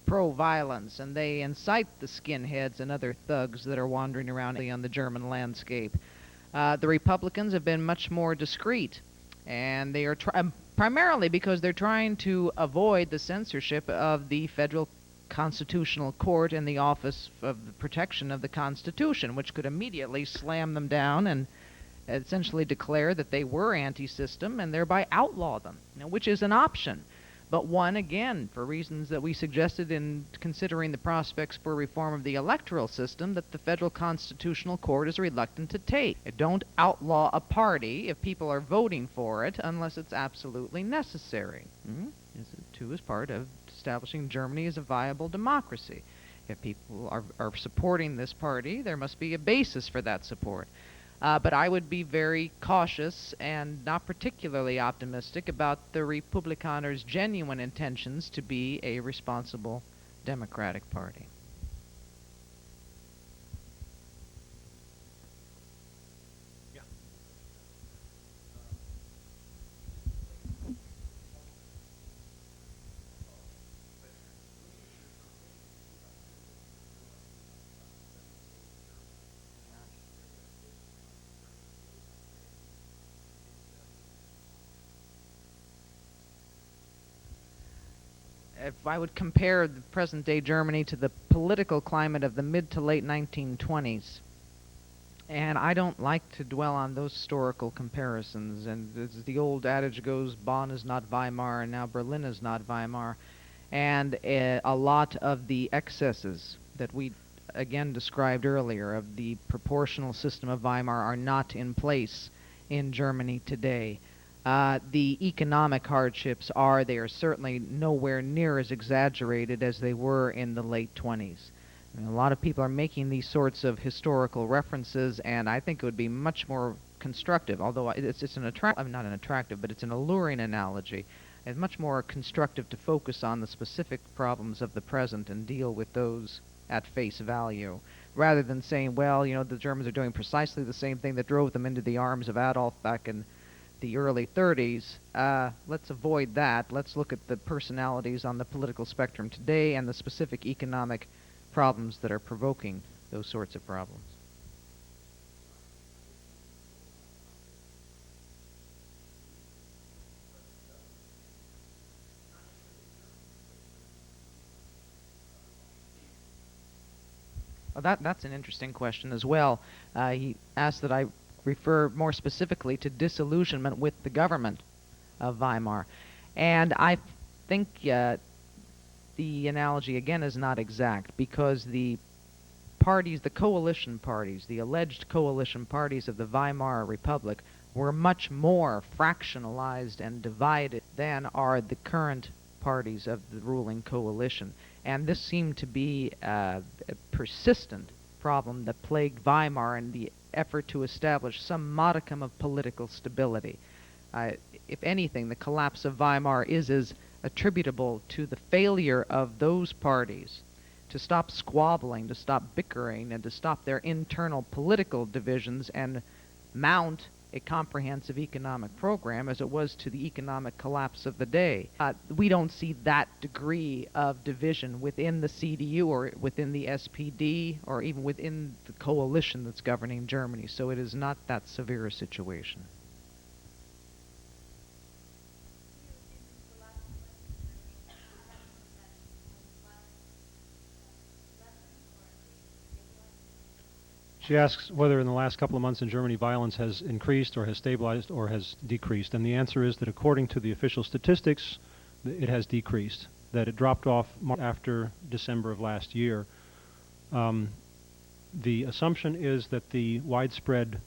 pro-violence, and they incite the skinheads and other thugs that are wandering around on the German landscape. The Republicans have been much more discreet, and they are primarily because they're trying to avoid the censorship of the Federal Constitutional Court and the Office of the Protection of the Constitution, which could immediately slam them down and essentially declare that they were anti-system and thereby outlaw them, which is an option. But one, again, for reasons that we suggested in considering the prospects for reform of the electoral system, that the Federal Constitutional Court is reluctant to take. Don't outlaw a party if people are voting for it unless it's absolutely necessary. Too is part of establishing Germany as a viable democracy. If people are supporting this party, there must be a basis for that support. But I would be very cautious and not particularly optimistic about the Republikaners' genuine intentions to be a responsible Democratic Party. if I would compare the present-day Germany to the political climate of the mid to late 1920s, and I don't like to dwell on those historical comparisons, and as the old adage goes, Bonn is not Weimar, and now Berlin is not Weimar, and a lot of the excesses that we again described earlier of the proportional system of Weimar are not in place in Germany today. The economic hardships are there, certainly nowhere near as exaggerated as they were in the late 20s. I mean, a lot of people are making these sorts of historical references, and I think it would be much more constructive, although it's an not an attractive, but it's an alluring analogy. It's much more constructive to focus on the specific problems of the present and deal with those at face value, rather than saying, well, you know, the Germans are doing precisely the same thing that drove them into the arms of Adolf back in the early 30s. Let's avoid that. Let's look at the personalities on the political spectrum today and the specific economic problems that are provoking those sorts of problems. Well, that's an interesting question as well. He asked that I refer more specifically to disillusionment with the government of Weimar. And I think the analogy, again, is not exact, because the parties, the coalition parties, the alleged coalition parties of the Weimar Republic were much more fractionalized and divided than are the current parties of the ruling coalition. And this seemed to be a persistent problem that plagued Weimar in the effort to establish some modicum of political stability. If anything, the collapse of Weimar is as attributable to the failure of those parties to stop squabbling, to stop bickering, and to stop their internal political divisions and mount a comprehensive economic program as it was to the economic collapse of the day. We don't see that degree of division within the CDU or within the SPD or even within the coalition that's governing Germany, so it is not that severe a situation. She asks whether in the last couple of months in Germany violence has increased or has stabilized or has decreased. And the answer is that according to the official statistics, it has decreased, that it dropped off after December of last year. The assumption is that the widespread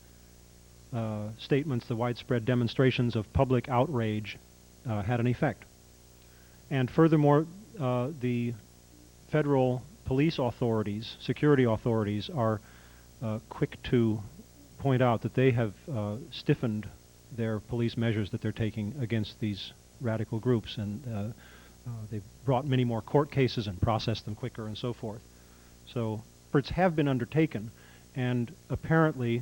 statements, the widespread demonstrations of public outrage had an effect. And furthermore, the federal police authorities, security authorities, are quick to point out that they have stiffened their police measures that they're taking against these radical groups, and they've brought many more court cases and processed them quicker and so forth. So efforts have been undertaken, and apparently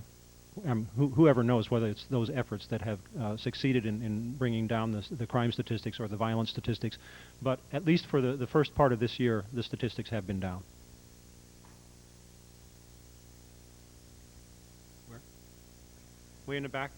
whoever knows whether it's those efforts that have succeeded in bringing down the crime statistics or the violence statistics, but at least for the first part of this year, the statistics have been down. Way in the back.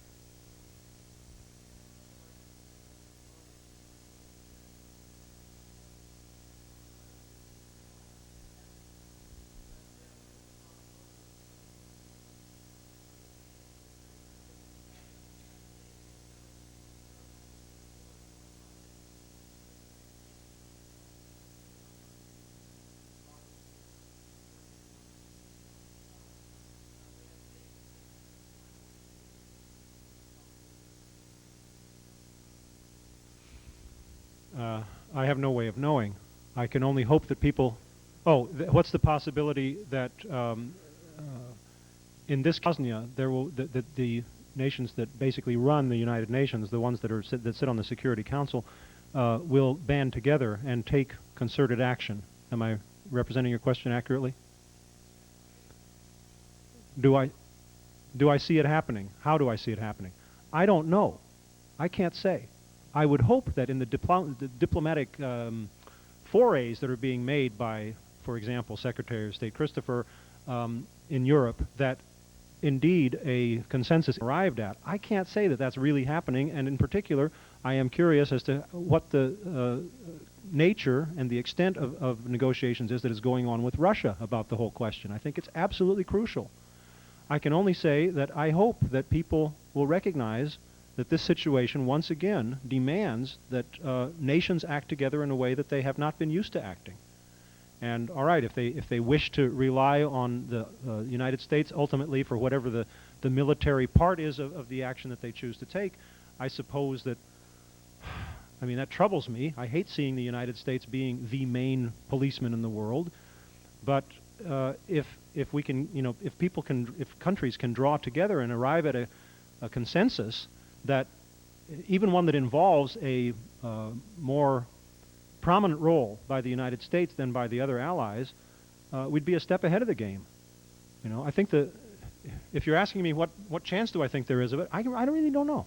I have no way of knowing. I can only hope that people... what's the possibility that in this Bosnia, that the nations that basically run the United Nations, the ones that sit on the Security Council, will band together and take concerted action? Am I representing your question accurately? Do I see it happening? How do I see it happening? I don't know. I can't say. I would hope that in the diplomatic forays that are being made by, for example, Secretary of State Christopher in Europe, that indeed a consensus arrived at. I can't say that that's really happening, and in particular, I am curious as to what the nature and the extent of negotiations is that is going on with Russia about the whole question. I think it's absolutely crucial. I can only say that I hope that people will recognize that this situation once again demands that nations act together in a way that they have not been used to acting. And all right, if they wish to rely on the United States ultimately for whatever the military part is of the action that they choose to take, I suppose that, I mean, that troubles me. I hate seeing the United States being the main policeman in the world. But if we can, you know, if countries can draw together and arrive at a consensus that, even one that involves a more prominent role by the United States than by the other allies, we'd be a step ahead of the game. You know, I think that if you're asking me what chance do I think there is of it, I really don't know.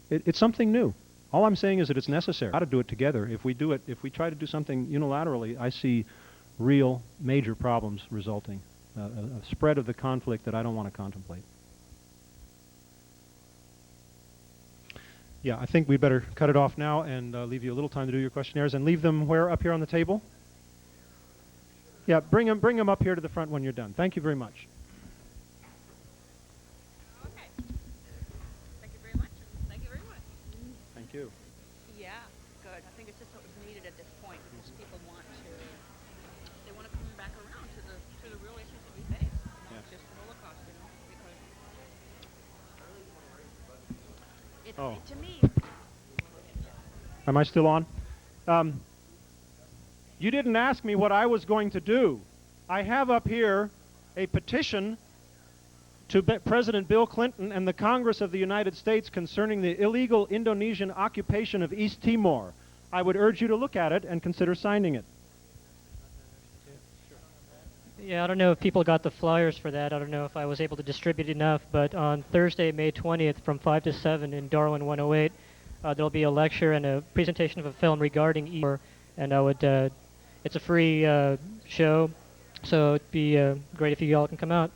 It's something new. All I'm saying is that it's necessary. How to do it together. If we try to do something unilaterally, I see real major problems resulting, a spread of the conflict that I don't want to contemplate. Yeah, I think we better cut it off now and leave you a little time to do your questionnaires, and leave them where? Up here on the table? Yeah, bring them up here to the front when you're done. Thank you very much. Okay. Thank you very much. Thank you very much. Thank you. Yeah, good. I think it's just what was needed at this point, because people want to come back around to the real issues that we face, not just the Holocaust, you know, because to me. Am I still on? You didn't ask me what I was going to do. I have up here a petition to President Bill Clinton and the Congress of the United States concerning the illegal Indonesian occupation of East Timor. I would urge you to look at it and consider signing it. Yeah, I don't know if people got the flyers for that. I don't know if I was able to distribute enough, but on Thursday, May 20th, from 5 to 7 in Darwin 108, there'll be a lecture and a presentation of a film regarding Timor, and it's a free show, so it'd be great if you all can come out.